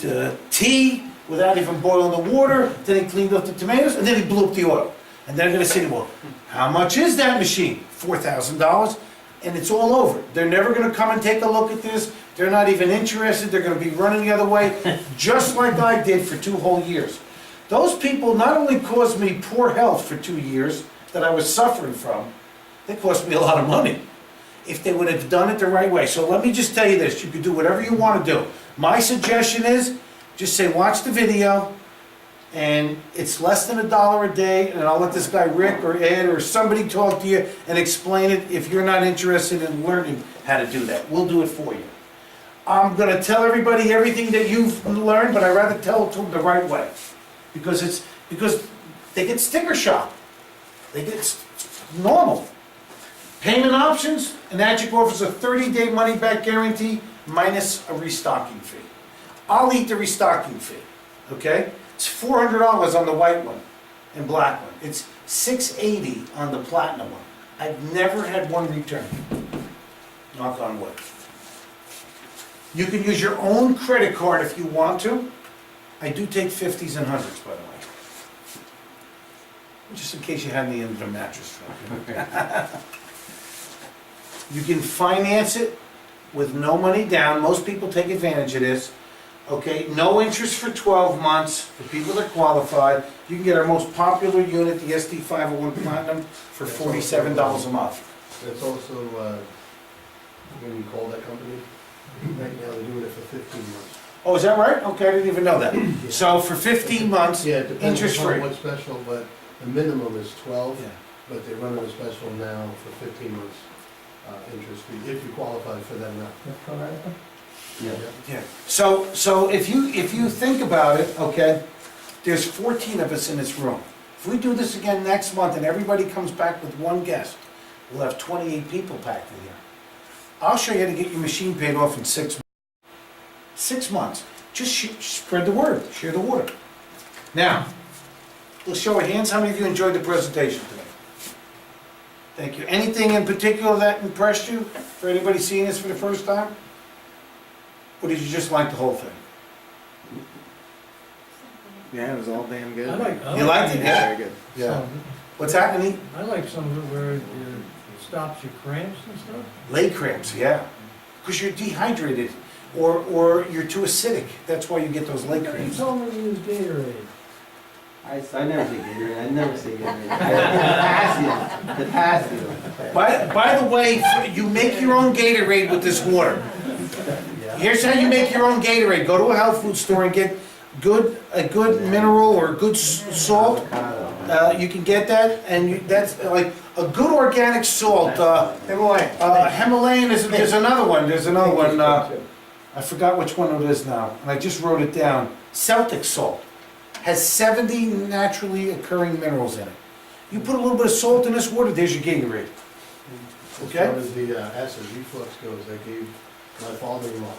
tea without even boiling the water, then he cleaned up the tomatoes, and then he blew up the oil. And they're gonna say, well, how much is that machine? $4,000, and it's all over. They're never gonna come and take a look at this, they're not even interested, they're gonna be running the other way, just like I did for 2 whole years. Those people not only caused me poor health for 2 years that I was suffering from, they cost me a lot of money if they would have done it the right way. So let me just tell you this, you can do whatever you want to do. My suggestion is, just say, watch the video, and it's less than $1 a day, and I'll let this guy Rick or Ed or somebody talk to you and explain it if you're not interested in learning how to do that. We'll do it for you. I'm gonna tell everybody everything that you've learned, but I'd rather tell it to them the right way. Because they get sticker shock. It's normal. Payment options, Enagic offers a 30-day money-back guarantee minus a restocking fee. I'll eat the restocking fee, okay? It's $400 on the white one and black one. It's $680 on the platinum one. I've never had one return. Knock on wood. You can use your own credit card if you want to. I do take 50s and 100s, by the way. Just in case you had me under the mattress. You can finance it with no money down. Most people take advantage of this. Okay, no interest for 12 months for people that qualify. You can get our most popular unit, the SD501 Platinum, for $47 a month. That's also, when you call that company, right now they're doing it for 15 months. Oh, is that right? Okay, I didn't even know that. So for 15 months, Yeah, it depends interest on free. what's special, but the minimum is 12, Yeah. but they're running a special now for 15 months interest free, if you qualify for that now. Yeah. Yeah. So if you think about it, okay, there's 14 of us in this room. If we do this again next month and everybody comes back with one guest, we'll have 28 people packed in here. I'll show you how to get your machine paid off in 6 months. 6 months. Just spread the word, share the water. Now, we'll show of hands, how many of you enjoyed the presentation today? Thank you. Anything in particular that impressed you for anybody seeing this for the first time? Or did you just like the whole thing? Yeah, it was all damn good. You liked it, yeah? Very good. Yeah. What's happening? I like some of it where it stops your cramps and stuff. Leg cramps, yeah. Because you're dehydrated or you're too acidic. That's why you get those leg You cramps. told me to use Gatorade. I never say Gatorade, I never say Gatorade. Potassium. By the way, you make your own Gatorade with this water. Here's how you make your own Gatorade. Go to a health food store and get a good mineral or good salt. You can get that, and that's like a good organic salt. Himalayan. There's another one. There's another one. I forgot which one it is now, and I just wrote it down. Celtic salt has 70 naturally occurring minerals in it. You put a little bit of salt in this water, there's your Gatorade. Okay? As far as the acid reflux goes, I gave my father-in-law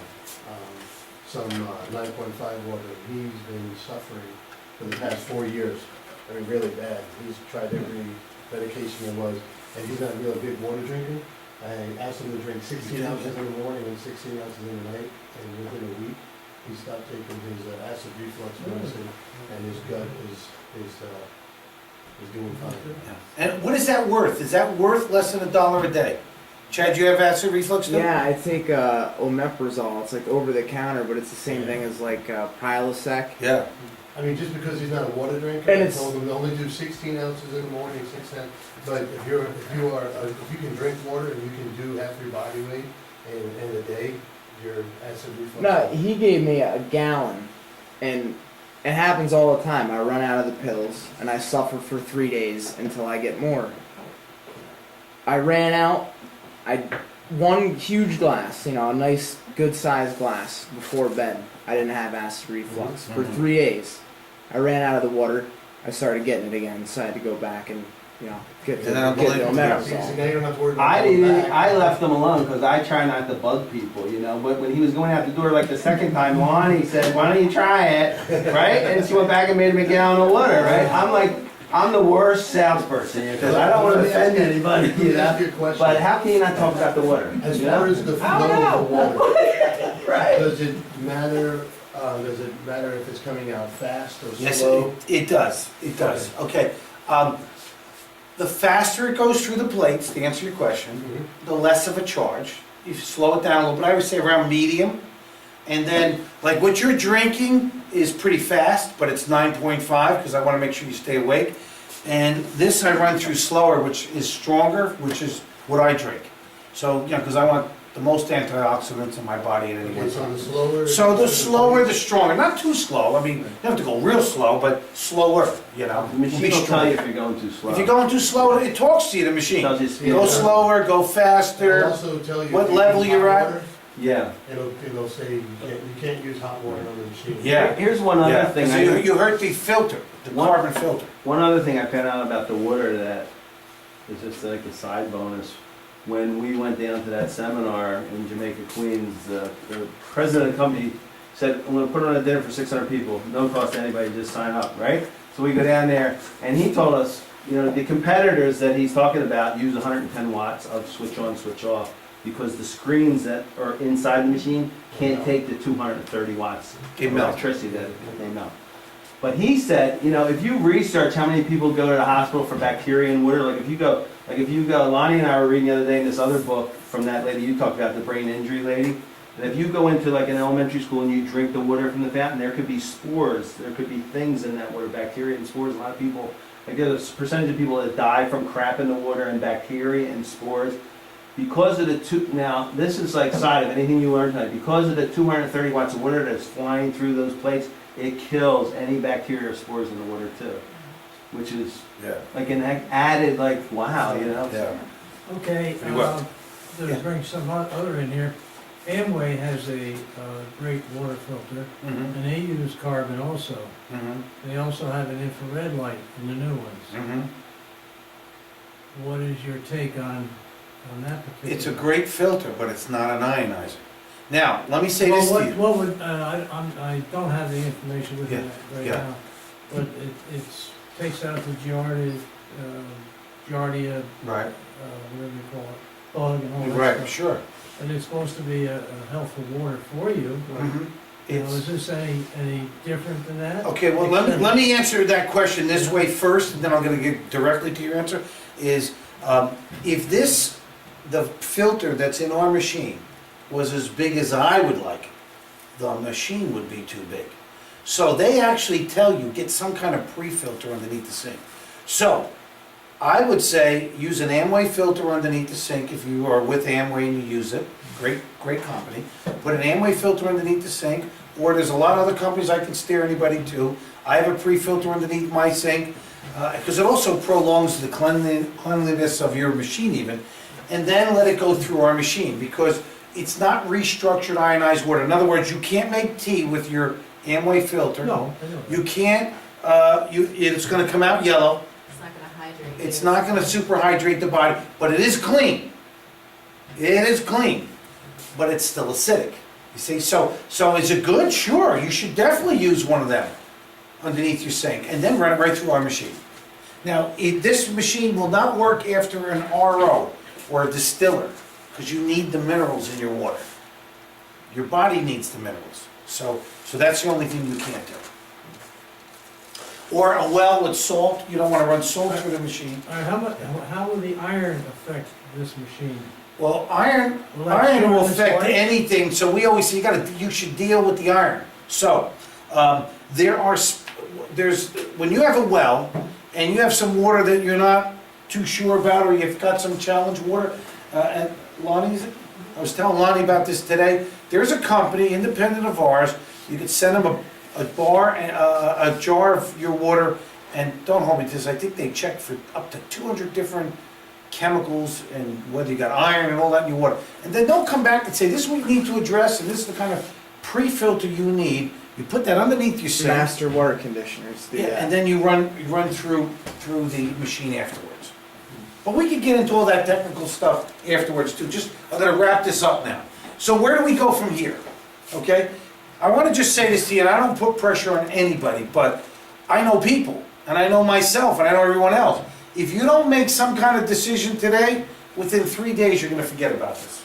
some 9.5 water. He's been suffering for the past 4 years. I mean, really bad. He's tried every medication there was, and he's not a real big water drinker. I asked him to drink 16 ounces in the morning and 16 ounces in the night, and within a week, he stopped taking his acid reflux medicine, and his gut is doing fine. And what is that worth? Is that worth less than $1 a day? Chad, you have acid reflux too? Yeah, I take omeprazole. It's like over the counter, but it's the same thing as like Prilosec. Yeah. I mean, just because he's not a water drinker, And I it's- told him to only do 16 ounces in the morning, 6 ounces. But if you can drink water and you can do half your body weight in a day, your acid reflux. No, he gave me a gallon, and it happens all the time. I run out of the pills, and I suffer for 3 days until I get more. I ran out. I one huge glass, you know, a nice, good sized glass before bed. I didn't have acid reflux for 3 days. I ran out of the water. I started getting it again, so I had to go back and, you know, get the Because omeprazole. now you don't have to worry about I going didn't. back. I left him alone because I try not to bug people, you know. But when he was going out the door like the second time, Lonnie said, "Why don't you try it?" Right? And she went back and made him a gallon of water. Right? I'm like, I'm the worst salesperson here because I don't want to offend anybody, you Let me ask know. you a question. But how can you not talk about the water? As you far know? as the flow I don't of the know. water, Right. does it matter? Does it matter if it's coming out fast or Yes, slow? it does, it does. Okay. The faster it goes through the plates, to answer your question, the less of a charge. You slow it down a little bit, I would say around medium. And then, like what you're drinking is pretty fast, but it's 9.5, because I want to make sure you stay awake. And this I run through slower, which is stronger, which is what I drink. So, you know, because I want the most antioxidants in my body at any one Okay, so time. the slower. So the slower, the stronger. Not too slow. I mean, you have to go real slow, but slower, you know. The machine Be will tell you strong. if you're going too slow. If you're going too slow, it talks to you, the machine. Tells you speed Go up. slower, go It'll faster. also tell you what if you level use you're hot at. water. Yeah. It'll say you can't use hot water on the machine. Yeah. Here's one other Yeah. thing. So you hurt the filter, the One- carbon filter. One other thing I found out about the water that is just like a side bonus. When we went down to that seminar in Jamaica, Queens, the president of the company said, "I'm going to put on a dinner for 600 people. No cost to anybody, just sign up." Right? So we go down there, and he told us, you know, the competitors that he's talking about use 110 watts of switch on, switch off, because the screens that are inside the machine can't take the 230 watts They of melt. electricity that they melt. But he said, you know, if you research how many people go to the hospital for bacteria in water, like if you go, Lonnie and I were reading the other day in this other book from that lady you talked about, the brain injury lady, that if you go into like an elementary school and you drink the water from the fountain, there could be spores, there could be things in that water, bacteria and spores. A lot of people, like there's a percentage of people that die from crap in the water and bacteria and spores. Because of now this is like side of anything you learned tonight, because of the 230 watts of water that's flying through those plates, it kills any bacteria or spores in the water too, which is Yeah. like an added, like, wow, you know? Yeah. Okay, You will. to Yeah. bring some other in here, Amway has a great water filter, Mm-hmm. and they use carbon also. Mm-hmm. They also have an infrared light in the new ones. Mm-hmm. What is your take on that particular? It's a great filter, but it's not an ionizer. Now, let me say Well, this to you. what would, I don't have the information with me Yeah, right yeah. now, but takes out the giardia, Right. whatever you call it, bug and all that Right, stuff. sure. And it's supposed to be a helpful water for you. Mhm. You know, It's- is this any different than that? Okay, well, let me answer that question this way first, and then I'm gonna get directly to your answer, is, if the filter that's in our machine was as big as I would like, the machine would be too big. So they actually tell you, get some kind of pre-filter underneath the sink. So, I would say, use an Amway filter underneath the sink if you are with Amway and you use it. Great company. Put an Amway filter underneath the sink, or there's a lot of other companies I can steer anybody to. I have a pre-filter underneath my sink, because it also prolongs the cleanliness of your machine even. And then let it go through our machine, because it's not restructured ionized water. In other words, you can't make tea with your Amway filter. No, I know that. You can't, it's gonna come out yellow. It's not gonna hydrate. It's not gonna super hydrate the body, but it is clean. It is clean, but it's still acidic. You see, so is it good? Sure, you should definitely use one of them underneath your sink, and then run it right through our machine. Now, this machine will not work after an RO or a distiller, because you need the minerals in your water. Your body needs the minerals, so that's the only thing you can't do. Or a well with salt, you don't want to run salt through the machine. All right, how will the iron affect this machine? Well, iron Will that will show on this affect light? anything, so we always say you should deal with the iron. So, there's, when you have a well, and you have some water that you're not too sure about, or you've got some challenge water, and Lonnie's, I was telling Lonnie about this today, there's a company, independent of ours, you could send them a jar of your water, and don't hold me to this, I think they check for up to 200 different chemicals and whether you got iron and all that in your water. And then they'll come back and say, this is what you need to address, and this is the kind of pre-filter you need. You put that underneath your sink. Master water conditioners do Yeah, that. and then you run through the machine afterwards. But we could get into all that technical stuff afterwards too. Just, I'm gonna wrap this up now. So where do we go from here? Okay? I wanna just say this to you, and I don't put pressure on anybody, but I know people, and I know myself, and I know everyone else. If you don't make some kind of decision today, within 3 days, you're gonna forget about this.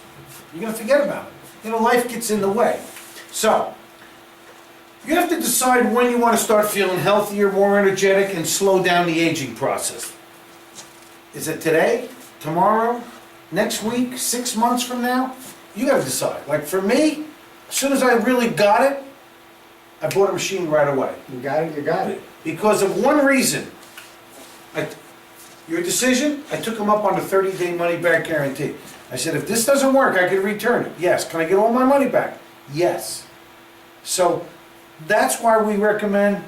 You're gonna forget about it. You know, life gets in the way. So, you have to decide when you want to start feeling healthier, more energetic, and slow down the aging process. Is it today, tomorrow, next week, 6 months from now? You gotta decide. Like for me, as soon as I really got it, I bought a machine right away. You got it, you got it. Because of one reason. Your decision, I took them up on a 30-day money-back guarantee. I said, if this doesn't work, I can return it. Yes. Can I get all my money back? Yes. So that's why we recommend,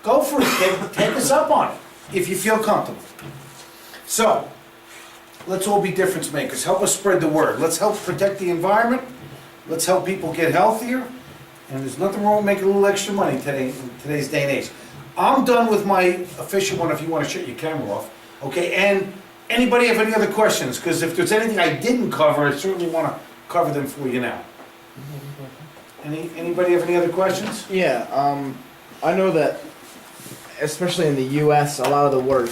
go for it. Take us up on it, if you feel comfortable. So, let's all be difference makers. Help us spread the word. Let's help protect the environment. Let's help people get healthier. And there's nothing wrong with making a little extra money today, in today's day and age. I'm done with my official one if you want to shut your camera off. Okay, and anybody have any other questions? Because if there's anything I didn't cover, I certainly want to cover them for you now. Anybody have any other questions? Yeah, I know that, especially in the U.S., a lot of the water